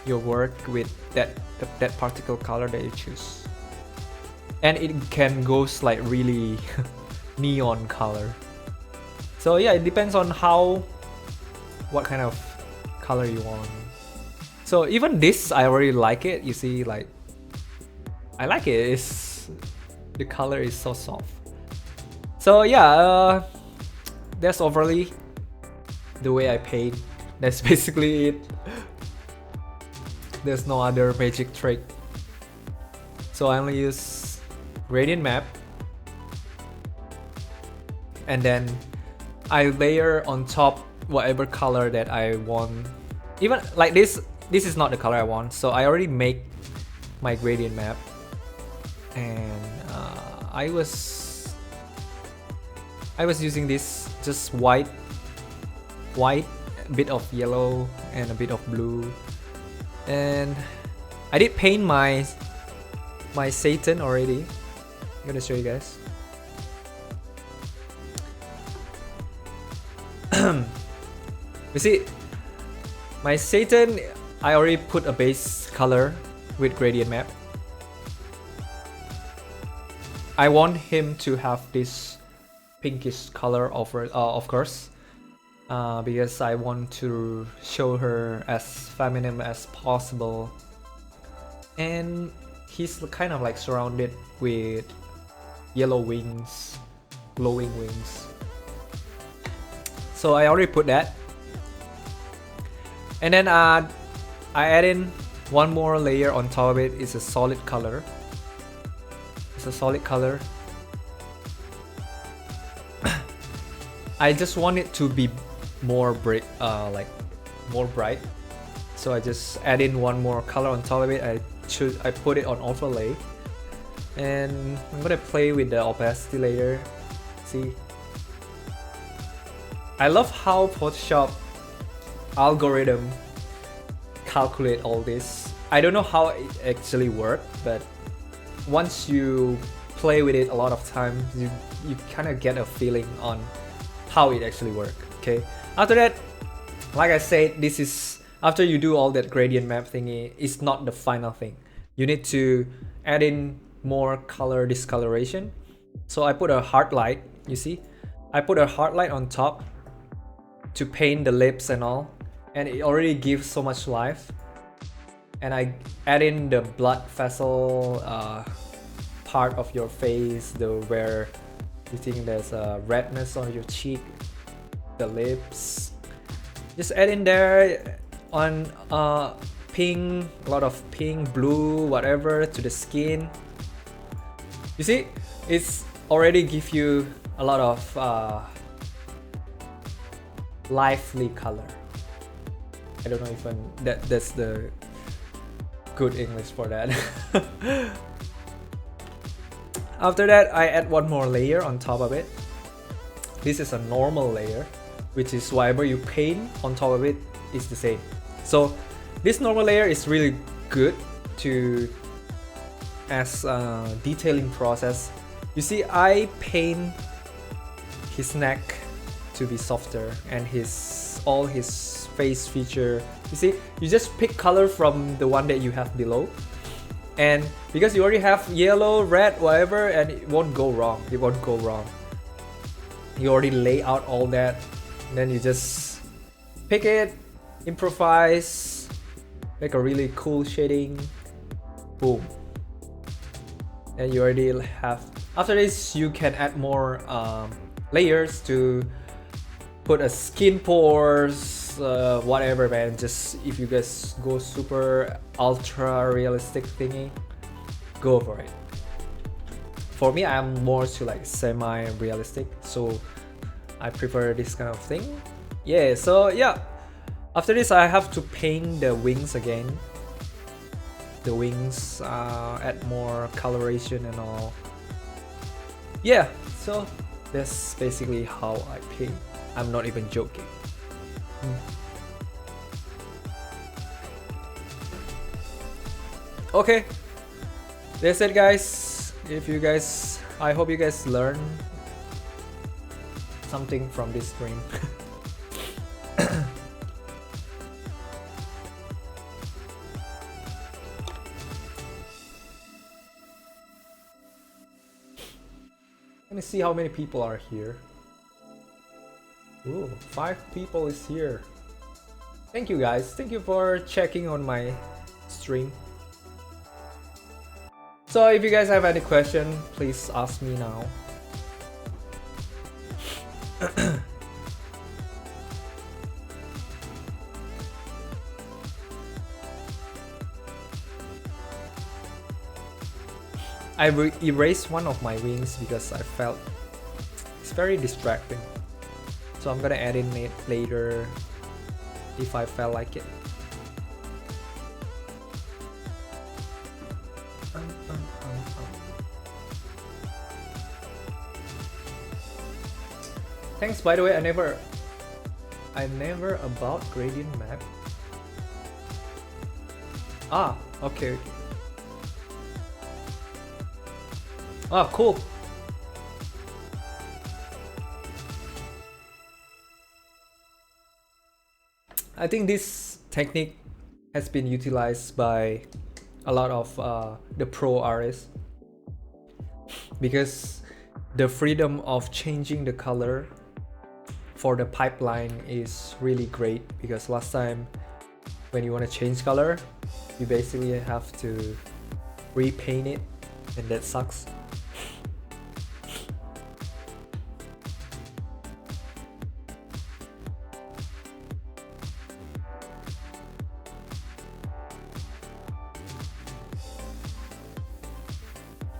work with that particular color that you choose. And it can go like really neon color. So yeah, it depends on what kind of color you want. So even this, I already like it. You see, like, I like it. The color is so soft. So yeah, that's overly the way I paint. That's basically it. There's no other magic trick. So I only use gradient map, and then I layer on top whatever color that I want. Even like this is not the color I want, so I already make my gradient map, and I was using this just white, a bit of yellow and a bit of blue, and I did paint my Satan already. I'm gonna show you guys. You see, my Satan, I already put a base color with gradient map. I want him to have this pinkish color over, of course, because I want to show her as feminine as possible. And he's kind of like surrounded with yellow wings, glowing wings. So I already put that. And then I add in one more layer on top of it. It's a solid color. It's a solid color. I just want it to be more bright, more bright. So I just add in one more color on top of it. I put it on overlay, and I'm gonna play with the opacity layer. See, I love how Photoshop algorithm calculate all this. I don't know how it actually works, but once you play with it a lot of times, you kind of get a feeling on how it actually works. Okay, after that, like I said, this is after you do all that gradient map thingy. It's not the final thing. You need to add in more color discoloration. So I put a hard light. You see, I put a hard light on top to paint the lips and all, and it already gives so much life. And I add in the blood vessel part of your face, where you think there's a redness on your cheek, the lips. Just add in there on pink, a lot of pink, blue, whatever to the skin. You see, it's already give you a lot of lively color. I don't know if that's the good English for that. After that, I add one more layer on top of it. This is a normal layer, which is whatever you paint on top of it is the same. So this normal layer is really good as a detailing process. You see, I paint his neck to be softer, and all his face feature. You see, you just pick color from the one that you have below, and because you already have yellow, red, whatever, and it won't go wrong. It won't go wrong. You already lay out all that, and then you just pick it, improvise, make a really cool shading, boom. And you already have. After this, you can add more layers to put a skin pores, whatever, man. Just if you guys go super ultra realistic thingy, go for it. For me, I'm more to like semi-realistic, so I prefer this kind of thing. Yeah, so yeah. After this, I have to paint the wings again. The wings, add more coloration and all. Yeah, so that's basically how I paint. I'm not even joking. Okay, that's it, guys. If you guys, I hope you guys learn something from this stream. Let me see how many people are here. Ooh, 5 people is here. Thank you, guys. Thank you for checking on my stream. So if you guys have any question, please ask me now. I erased one of my wings because I felt it's very distracting. So I'm gonna add in it later if I felt like it. Thanks, by the way. I never about gradient map. Ah, okay. Ah, cool. I think this technique has been utilized by a lot of the pro artists because the freedom of changing the color for the pipeline is really great, because last time when you want to change color, you basically have to repaint it, and that sucks.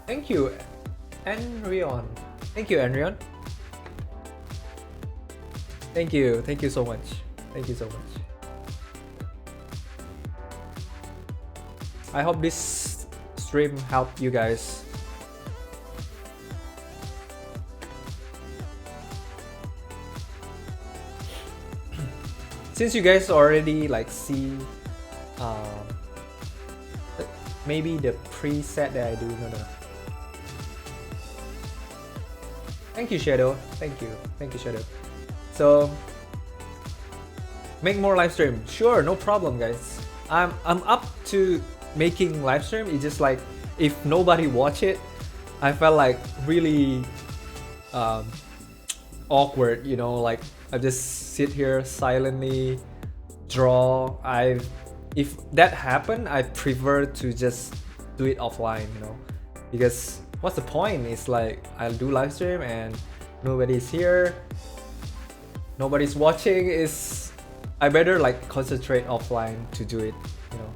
Thank you, Enrion. Thank you, Enrion. Thank you so much. Thank you so much. I hope this stream helped you guys. Since you guys already like see maybe the preset that I do, no. Thank you, Shadow. Thank you, Shadow. So make more live stream. Sure, no problem, guys. I'm up to making live stream. It's just like if nobody watch it, I felt like really awkward, you know, like I just sit here silently draw. If that happened, I prefer to just do it offline, you know, because what's the point? It's like I'll do live stream and nobody's here, nobody's watching. I better like concentrate offline to do it, you know.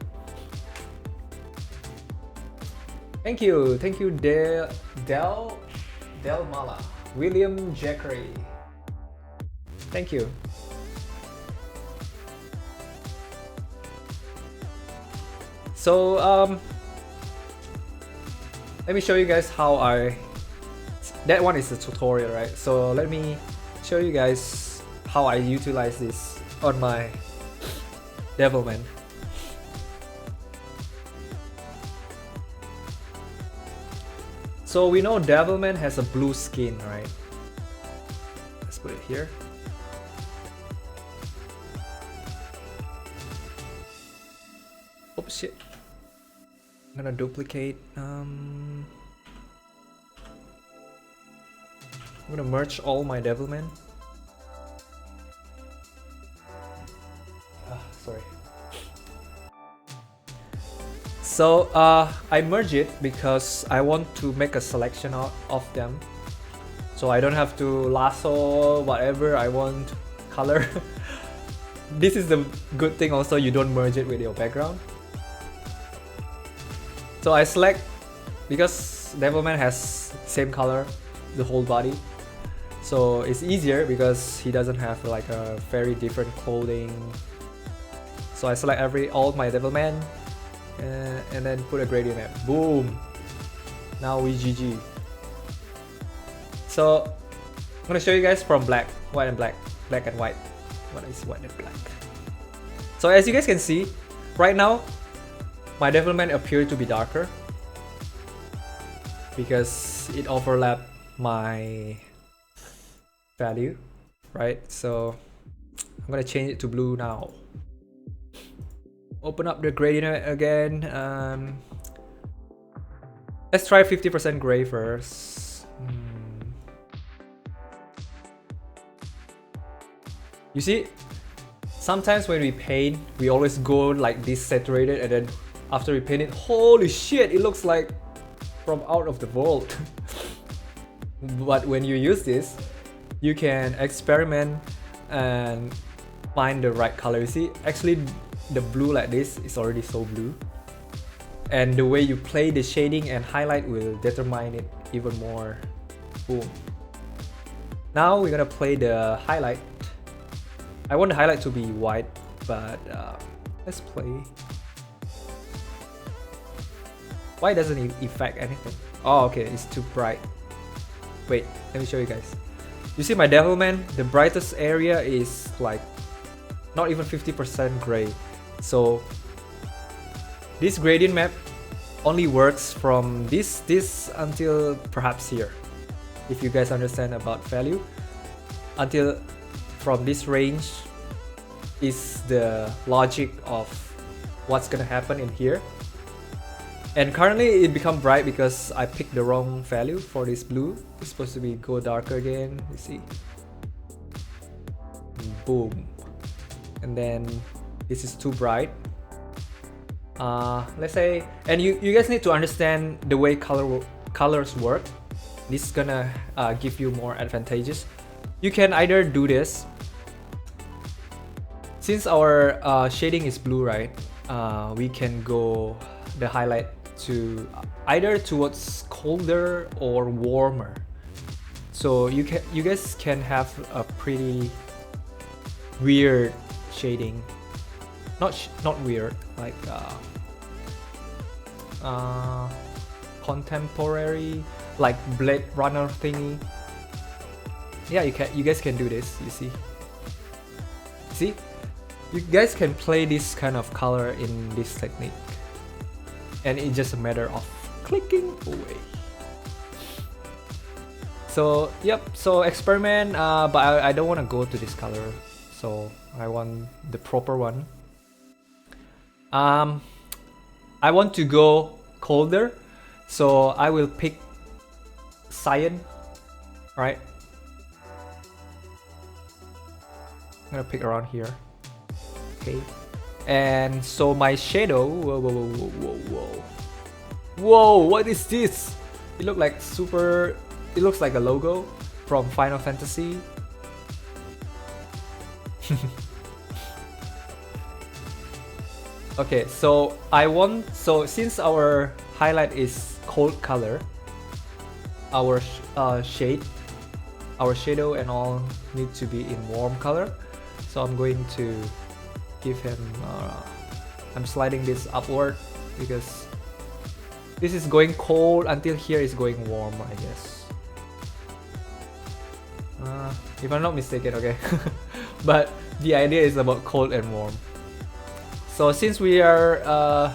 Thank you, Del Mala, William Jackery. Thank you. So let me show you guys how that one is a tutorial, right? So let me show you guys how I utilize this on my Devilman. So we know Devilman has a blue skin, right? Let's put it here. Oh shit. I'm gonna duplicate. I'm gonna merge all my Devilman. Sorry. So I merge it because I want to make a selection of them, so I don't have to lasso whatever I want color. This is the good thing also, you don't merge it with your background. So I select, because Devilman has same color the whole body, so it's easier because he doesn't have like a very different clothing. So I select all my Devilman and then put a gradient map. Boom! Now we GG. So I'm gonna show you guys from black, white and black, black and white. What is white and black? So as you guys can see, right now my Devilman appeared to be darker because it overlapped my value, right? So I'm gonna change it to blue now. Open up the gradient again. Let's try 50% gray first. You see, sometimes when we paint, we always go like this saturated, and then after we paint it, holy shit, it looks like from out of the world. But when you use this, you can experiment and find the right color. You see, actually the blue like this is already so blue. And the way you play the shading and highlight will determine it even more. Boom. Now we're gonna play the highlight. I want the highlight to be white, but let's play. Why doesn't it affect anything? Oh, okay, it's too bright. Wait, let me show you guys. You see my Devilman, the brightest area is like not even 50% gray. So this gradient map only works from this until perhaps here. If you guys understand about value, until from this range is the logic of what's gonna happen in here. And currently it become bright because I picked the wrong value for this blue. It's supposed to be go darker again, you see. Boom. And then this is too bright. Let's say, and you guys need to understand the way colors work. This is gonna give you more advantages. You can either do this. Since our shading is blue, right? We can go the highlight to either towards colder or warmer. So you guys can have a pretty weird shading. Not weird, like contemporary, like Blade Runner thingy. Yeah, you guys can do this. You see, you guys can play this kind of color in this technique, and it's just a matter of clicking away. So yep, so experiment, but I don't want to go to this color, so I want the proper one. I want to go colder, so I will pick cyan, right? I'm gonna pick around here. Okay, and so my shadow. Whoa! What is this? It looks like super. It looks like a logo from Final Fantasy. Okay, so since our highlight is cold color, our shade, our shadow and all need to be in warm color. So I'm going to give him, I'm sliding this upward because this is going cold until here is going warm, I guess. If I'm not mistaken, okay. But the idea is about cold and warm. So since we are our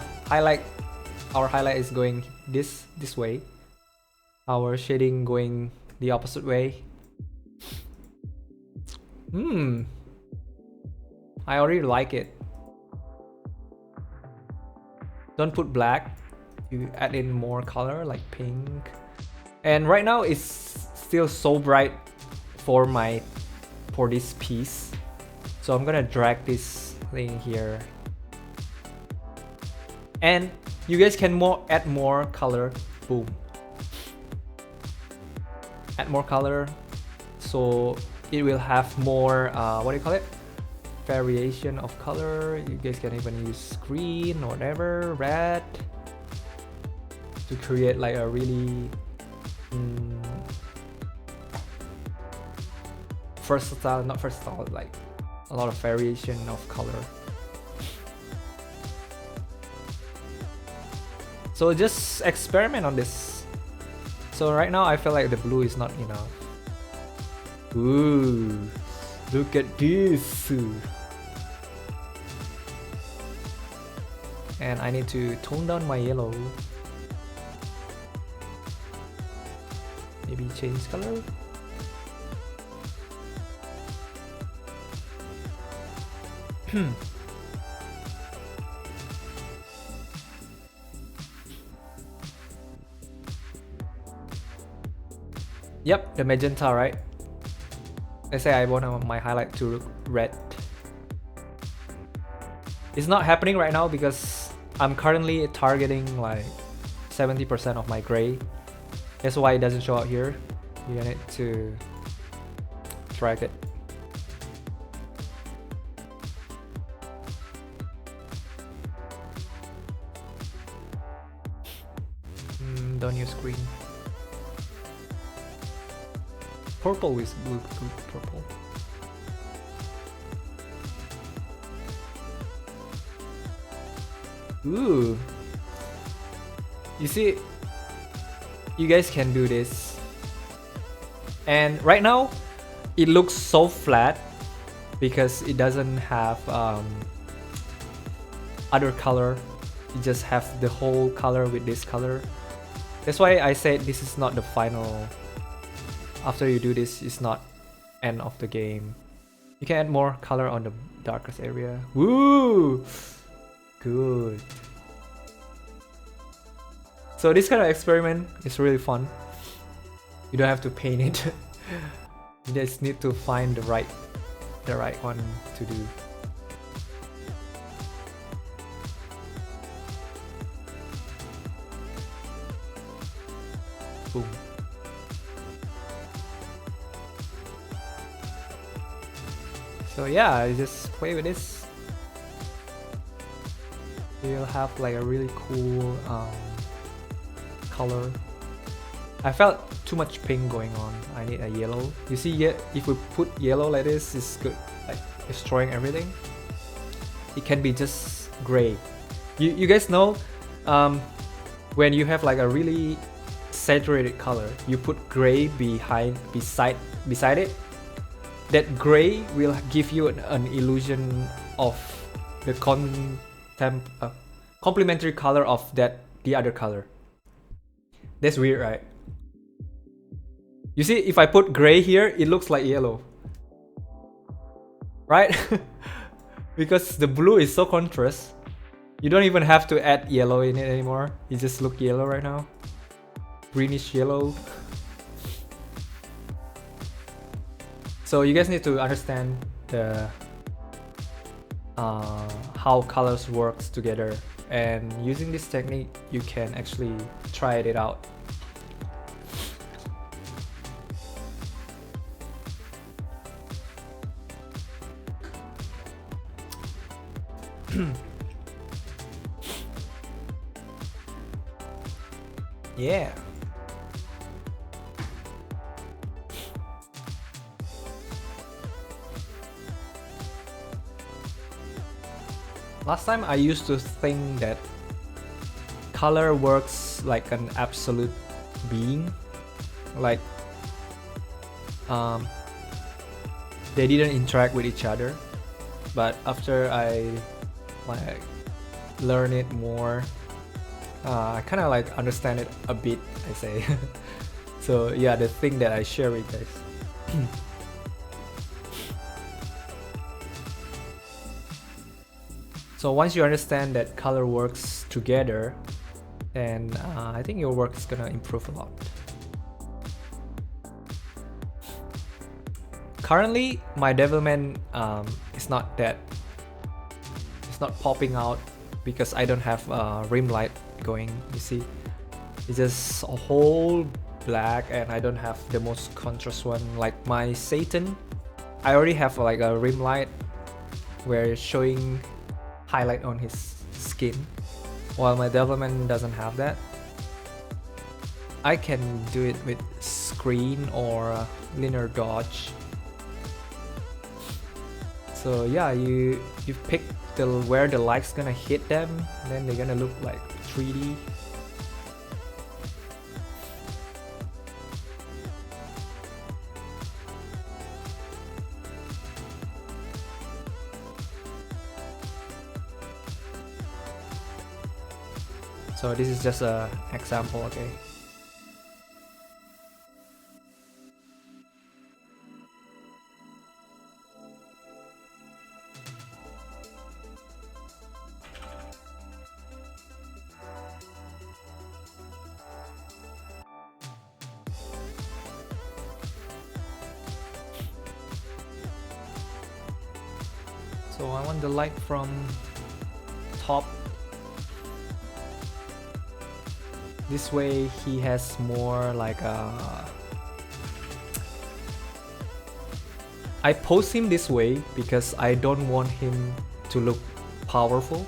highlight is going this way, our shading going the opposite way. I already like it. Don't put black. You add in more color like pink. And right now it's still so bright for this piece. So I'm gonna drag this thing here. And you guys can add more color. Boom. Add more color, so it will have more what do you call it? Variation of color. You guys can even use green or whatever, red, to create like a really versatile, not versatile, like a lot of variation of color. So just experiment on this. So right now I feel like the blue is not enough. Ooh, look at this. and I need to tone down my yellow. Maybe change color. Yep, the magenta, right? Let's say I want my highlight to look red. It's not happening right now because I'm currently targeting like 70% of my gray. That's why it doesn't show out here. You need to drag it. Don't use green. Purple is blue, purple. Ooh. You see, you guys can do this. And right now, it looks so flat because it doesn't have other color. You just have the whole color with this color. That's why I said this is not the final. After you do this, it's not end of the game. You can add more color on the darkest area. Woo! Good. So this kind of experiment is really fun. You don't have to paint it. You just need to find the right one to do. Boom. So yeah, I just play with this. You'll have like a really cool color. I felt too much pink going on. I need a yellow. You see, if we put yellow like this, it's good, like destroying everything. It can be just gray. You guys know, when you have like a really saturated color, you put gray beside it. That gray will give you an illusion of the complementary color of the other color. That's weird, right? You see, if I put gray here, it looks like yellow, right? Because the blue is so contrast. You don't even have to add yellow in it anymore. It just look yellow right now. Greenish yellow. So you guys need to understand the how colors works together, and using this technique you can actually try it out. Yeah. Last time I used to think that color works like an absolute being, like they didn't interact with each other. But after I like learn it more, I kind of like understand it a bit, I say. So yeah, the thing that I share with you guys. So once you understand that color works together, then I think your work is gonna improve a lot. Currently, my Devilman is not popping out because I don't have rim light going. You see, it's just a whole black, and I don't have the most contrast one like my Satan. I already have like a rim light where it's showing highlight on his skin, while my Devilman doesn't have that. I can do it with screen or linear dodge. So yeah, you pick where the light's gonna hit them, then they're gonna look like 3D. So this is just a example, okay? So I want the light from top. This way he has more like a... I pose him this way because I don't want him to look powerful.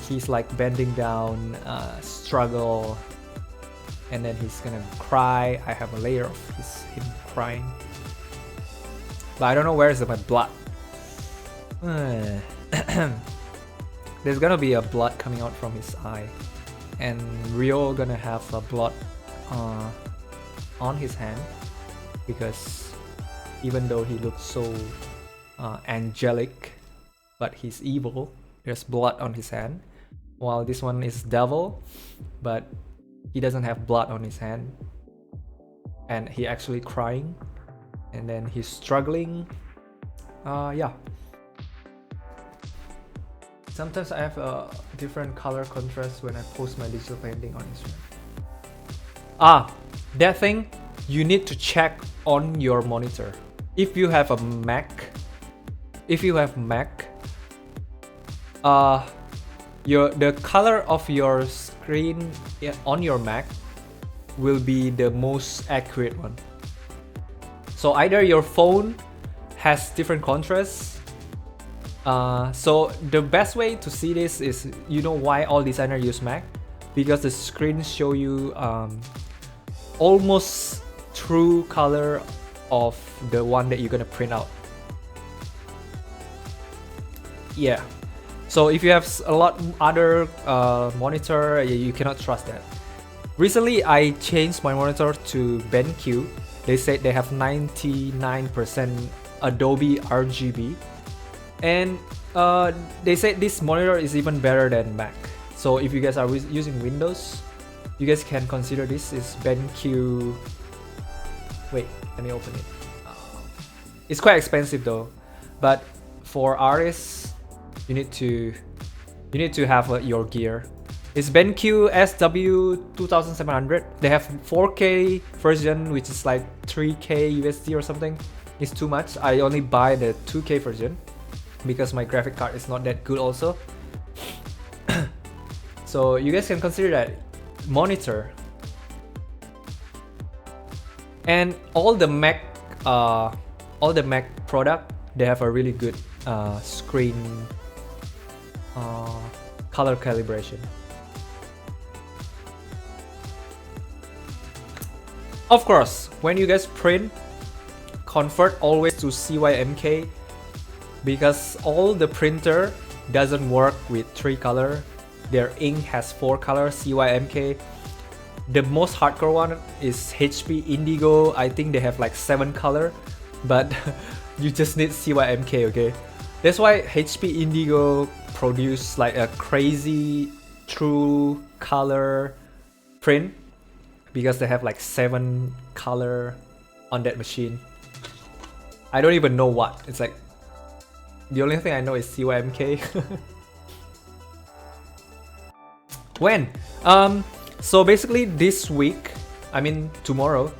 He's like bending down, struggle, and then he's gonna cry. I have a layer of him crying. But I don't know where is my blood. There's gonna be a blood coming out from his eye. And Rio gonna have a blood on his hand. Because even though he looks so angelic, but he's evil, there's blood on his hand. While this one is devil, but he doesn't have blood on his hand. And he actually crying. And then he's struggling. Yeah. Sometimes I have a different color contrast when I post my digital painting on Instagram. That thing you need to check on your monitor. If you have a Mac, the color of your screen on your Mac will be the most accurate one. So either your phone has different contrasts. So the best way to see this is, you know why all designers use Mac? Because the screens show you almost true color of the one that you're gonna print out. Yeah. So if you have a lot other monitor, you cannot trust that. Recently, I changed my monitor to BenQ. They said they have 99% Adobe RGB. And they said this monitor is even better than Mac. So if you guys are using Windows, you guys can consider this is BenQ. Wait, let me open it. It's quite expensive though, but for artists, you need to have your gear. It's BenQ SW2700. They have 4K version, which is like 3K USD or something. It's too much. I only buy the 2K version because my graphic card is not that good also. So you guys can consider that monitor. And all the Mac product, they have a really good screen color calibration. Of course, when you guys print, convert always to CYMK, because all the printer doesn't work with 3 color. Their ink has 4 colors, CYMK. The most hardcore one is HP Indigo. I think they have like 7 color, but you just need CYMK, okay? That's why HP Indigo produce like a crazy true color print, because they have like 7 color on that machine. I don't even know what. It's like, the only thing I know is CYMK. When? So basically this week, I mean tomorrow,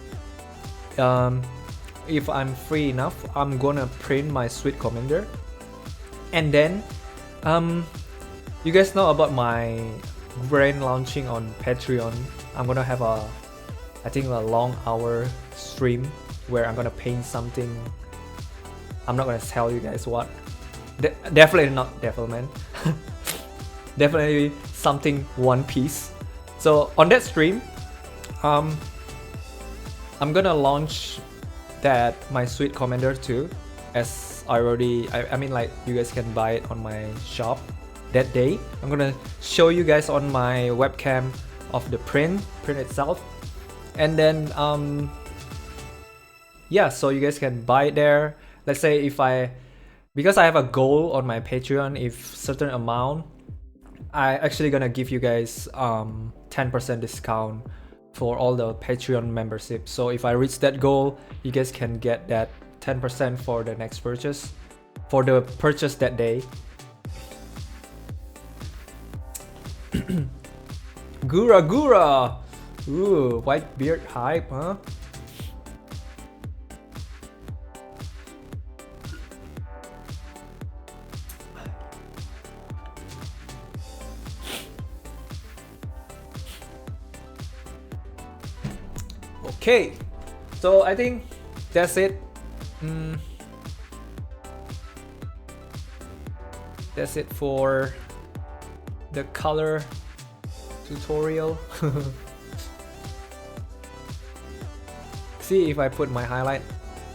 if I'm free enough, I'm gonna print my Sweet Commander. And then, you guys know about my grand launching on Patreon. I'm gonna have I think a long hour stream where I'm gonna paint something. I'm not gonna tell you guys what. Definitely not Devilman. Definitely something One Piece. So on that stream, I'm gonna launch my Sweet Commander too, as I mean, like, you guys can buy it on my shop that day. I'm gonna show you guys on my webcam of the print itself, and then yeah, so you guys can buy it there. Let's say because I have a goal on my Patreon, if certain amount I actually gonna give you guys 10% discount for all the Patreon membership. So if I reach that goal, you guys can get that 10% for the next purchase, for the purchase that day. Gura Gura! Ooh, white beard hype, huh? Okay, so I think that's it. That's it for the color tutorial. See, if I put my highlight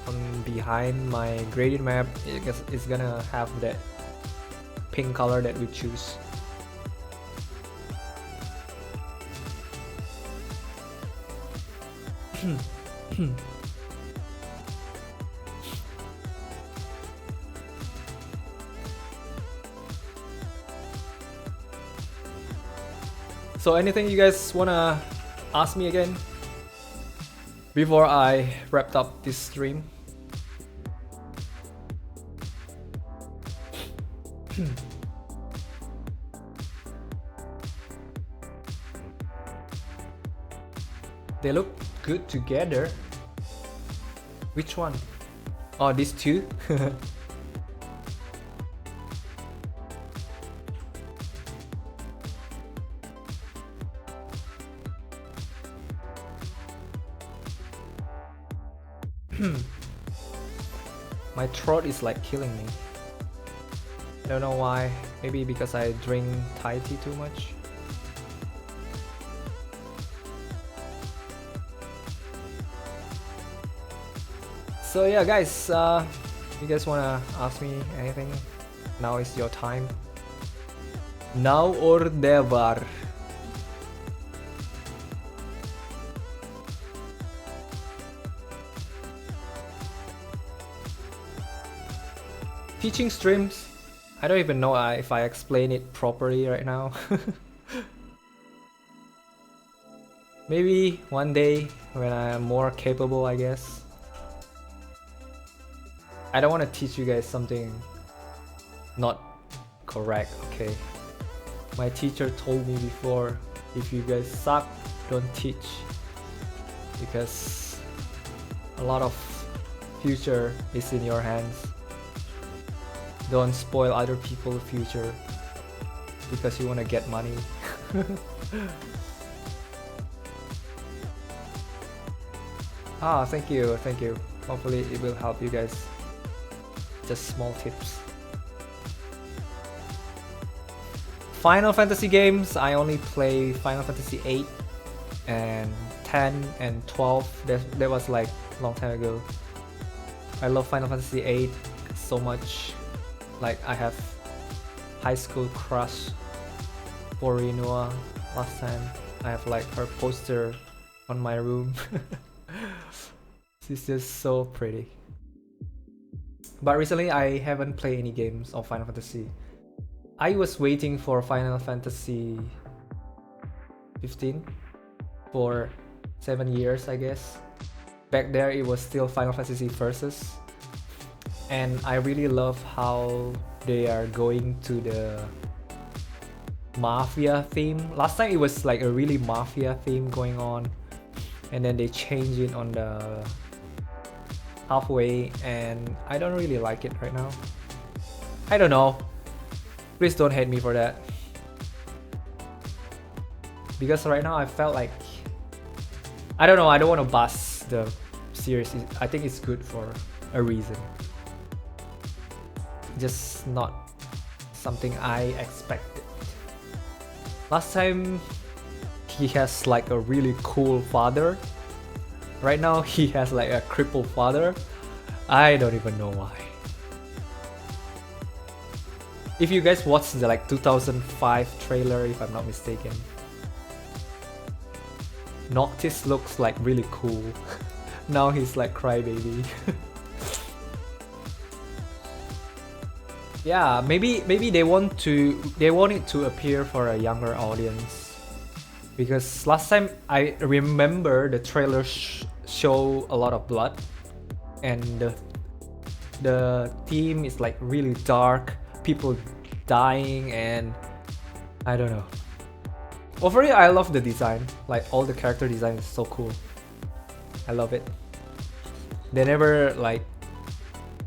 on behind my gradient map, it's gonna have that pink color that we choose. So anything you guys wanna ask me again before I wrapped up this stream? They look good together. Which one? Oh, these two? My throat is like killing me. I don't know why. Maybe because I drink Thai tea too much. So yeah, guys, you guys wanna ask me anything? Now is your time. Now or never. Teaching streams, I don't even know if I explain it properly right now. Maybe one day when I am more capable, I guess. I don't want to teach you guys something not correct, okay? My teacher told me before, if you guys suck, don't teach. Because a lot of future is in your hands. Don't spoil other people's future because you want to get money. Thank you, thank you. Hopefully it will help you guys. Just small tips. Final Fantasy games, I only play Final Fantasy 8 and 10 and 12. That was like a long time ago. I love Final Fantasy 8 so much. Like, I have high school crush for Rinoa last time. I have like her poster on my room. She's just so pretty. But recently I haven't played any games of Final Fantasy. I was waiting for Final Fantasy 15 for 7 years, I guess. Back there it was still Final Fantasy Versus. And I really love how they are going to the mafia theme. Last time it was like a really mafia theme going on, and then they changed it on the halfway, and I don't really like it right now. I don't know. Please don't hate me for that. Because right now I felt like, I don't know, I don't want to bust the series. I think it's good for a reason. Just not something I expected. Last time he has like a really cool father. Right now he has like a crippled father. I don't even know why. If you guys watched the like 2005 trailer, if I'm not mistaken, Noctis looks like really cool. Now he's like crybaby. Yeah, maybe they want it to appear for a younger audience, because last time I remember the trailer show a lot of blood, and the theme is like really dark, people dying, and I don't know. Overall, I love the design. Like all the character design is so cool. I love it. They never like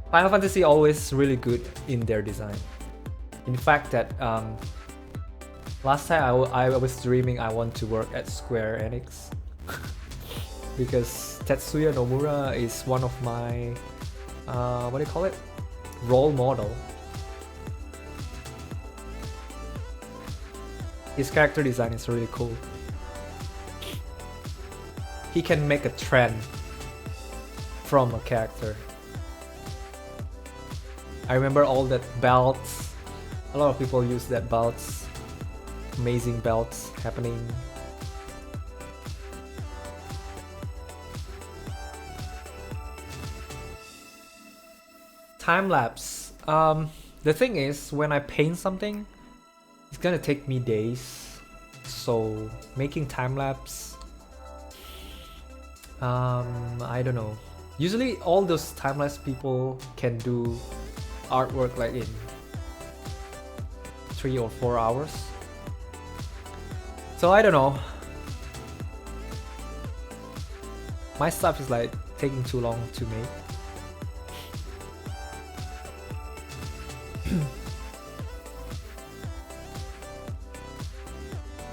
Final Fantasy always really good in their design. In fact, that last time I was dreaming I want to work at Square Enix because Tetsuya Nomura is one of my what do you call it? Role model. His character design is really cool. He can make a trend from a character. I remember all that belts. A lot of people use that belts. Amazing belts happening. Time lapse. The thing is, when I paint something, it's gonna take me days. So making time lapse, I don't know. Usually all those time-lapse people can do artwork like in 3 or 4 hours. So I don't know. My stuff is like taking too long to make.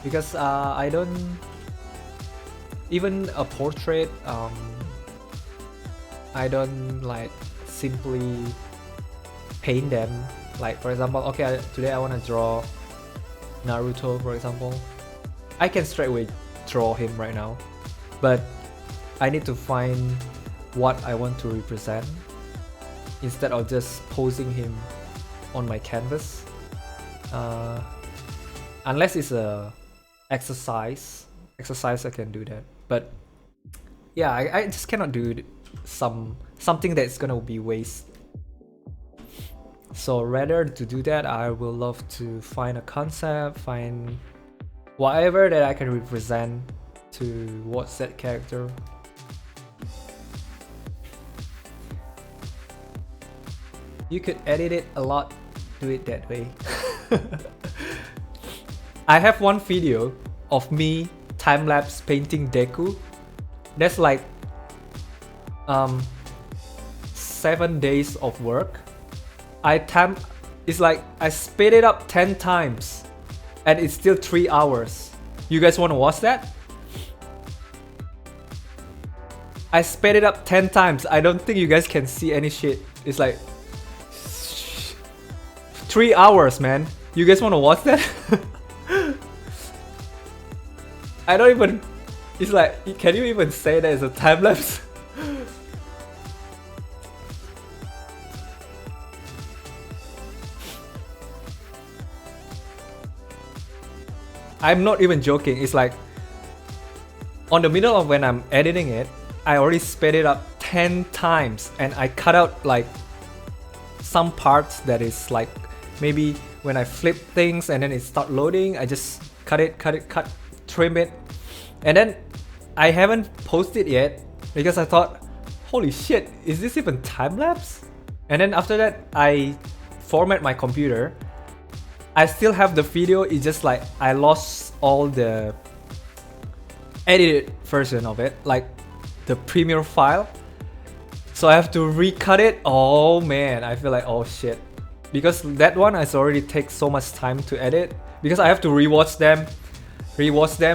Because I don't even a portrait. I don't like simply paint them. Like for example, okay, today I want to draw Naruto, for example. I can straight away draw him right now, but I need to find what I want to represent instead of just posing him on my canvas. Unless it's a exercise I can do that, but yeah, I just cannot do something that's gonna be waste. So rather to do that, I will love to find a concept, find whatever that I can represent towards that character. You could edit it a lot, do it that way. I have one video of me time-lapse painting Deku. That's like 7 days of work. It's like I sped it up 10 times and it's still 3 hours. You guys want to watch that? I sped it up 10 times. I don't think you guys can see any shit. It's like 3 hours, man. You guys want to watch that? I don't even. It's like, can you even say that it's a time lapse? I'm not even joking. It's like on the middle of when I'm editing it, I already sped it up 10 times and I cut out like some parts that is like maybe when I flip things and then it start loading, I just cut, trim it, and then I haven't posted yet because I thought, holy shit, is this even time lapse? And then after that, I format my computer. I still have the video, it's just like I lost all the edited version of it, like the Premiere file. So I have to recut it. Oh man, I feel like, oh shit. Because that one has already take so much time to edit, because I have to rewatch them,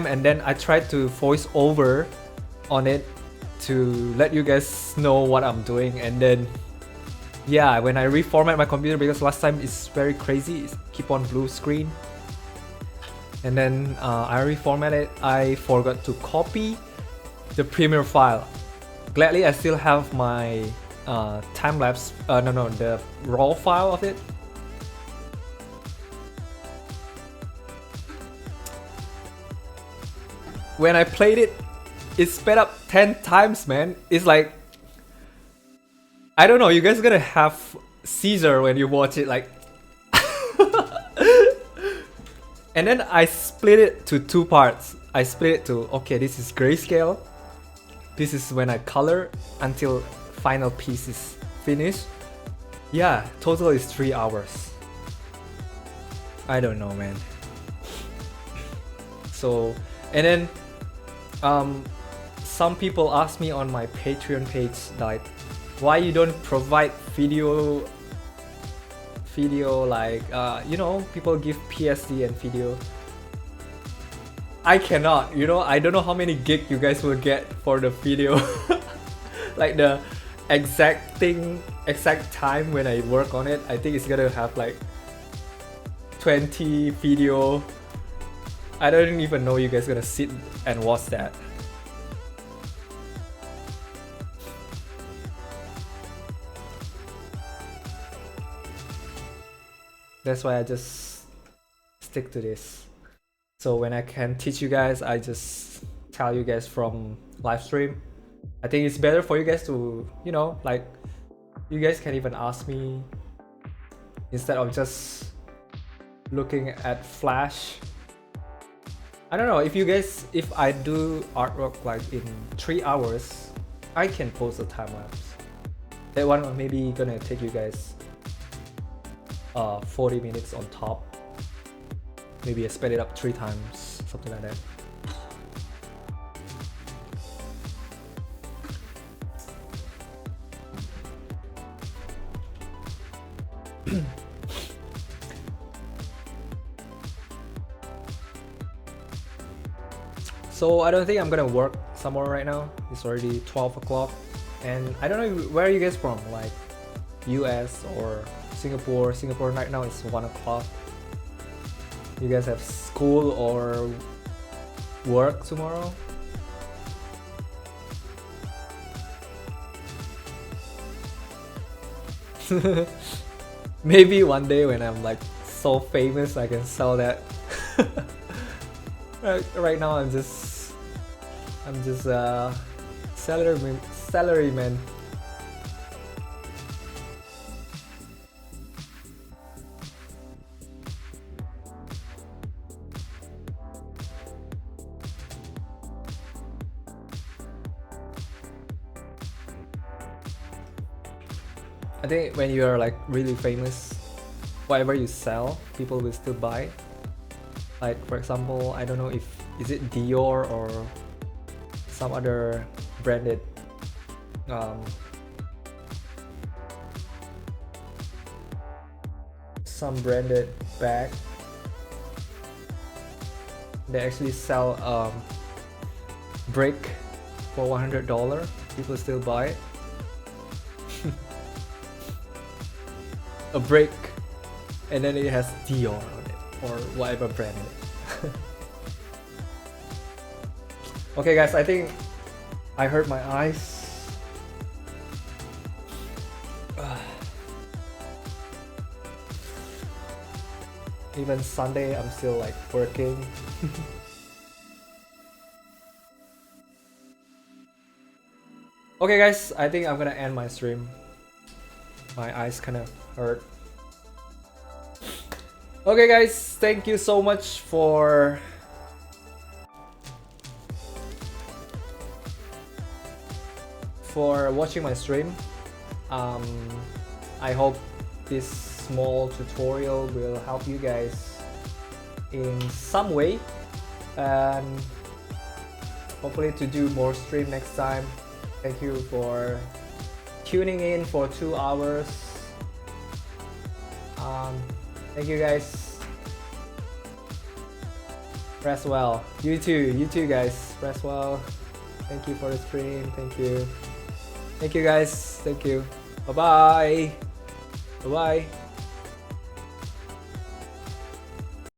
and then I tried to voice over on it to let you guys know what I'm doing. And then yeah, when I reformat my computer, because last time it's very crazy, it keep on blue screen, and then I reformat it, I forgot to copy the Premiere file. Gladly I still have my time-lapse, the raw file of it. When I played it, it sped up 10 times, man. It's like, I don't know, you guys gonna have Caesar when you watch it. Like, And then I split it to two parts. I split it to, okay, this is grayscale. This is when I color until final piece is finished. Yeah, total is 3 hours. I don't know, man. So, and then some people ask me on my Patreon page, like, why you don't provide video like, you know, people give PSD and video. I cannot, you know, I don't know how many gig you guys will get for the video. Like the exact time when I work on it, I think it's gonna have like 20 video. I don't even know you guys gonna sit and watch that. That's why I just stick to this. So when I can teach you guys, I just tell you guys from live stream. I think it's better for you guys to, you know, like, you guys can even ask me instead of just looking at Flash. I don't know, if you guys, if I do artwork like in 3 hours, I can post a time lapse. That one maybe gonna take you guys 40 minutes on top. Maybe I sped it up 3 times, something like that. So I don't think I'm gonna work somewhere right now. It's already 12 o'clock, and I don't know where are you guys from, like US or Singapore. Singapore right now is 1 o'clock. You guys have school or work tomorrow? Maybe one day when I'm like so famous, I can sell that. Right now I'm just salaryman. I think when you are like really famous, whatever you sell, people will still buy. Like for example, I don't know if is it Dior or some other branded some branded bag. They actually sell brick for $100. People still buy it. A brick, and then it has Dior on it or whatever brand in it. Okay guys, I think I hurt my eyes. Even Sunday I'm still like working. Okay guys, I think I'm gonna end my stream. My eyes kind of hurt. Okay guys, thank you so much for watching my stream. I hope this small tutorial will help you guys in some way, and hopefully to do more stream next time. Thank you for tuning in for 2 hours. Thank you guys. Rest well. You too guys. Rest well. Thank you for the stream. Thank you. Thank you guys. Thank you. Bye bye. Bye bye.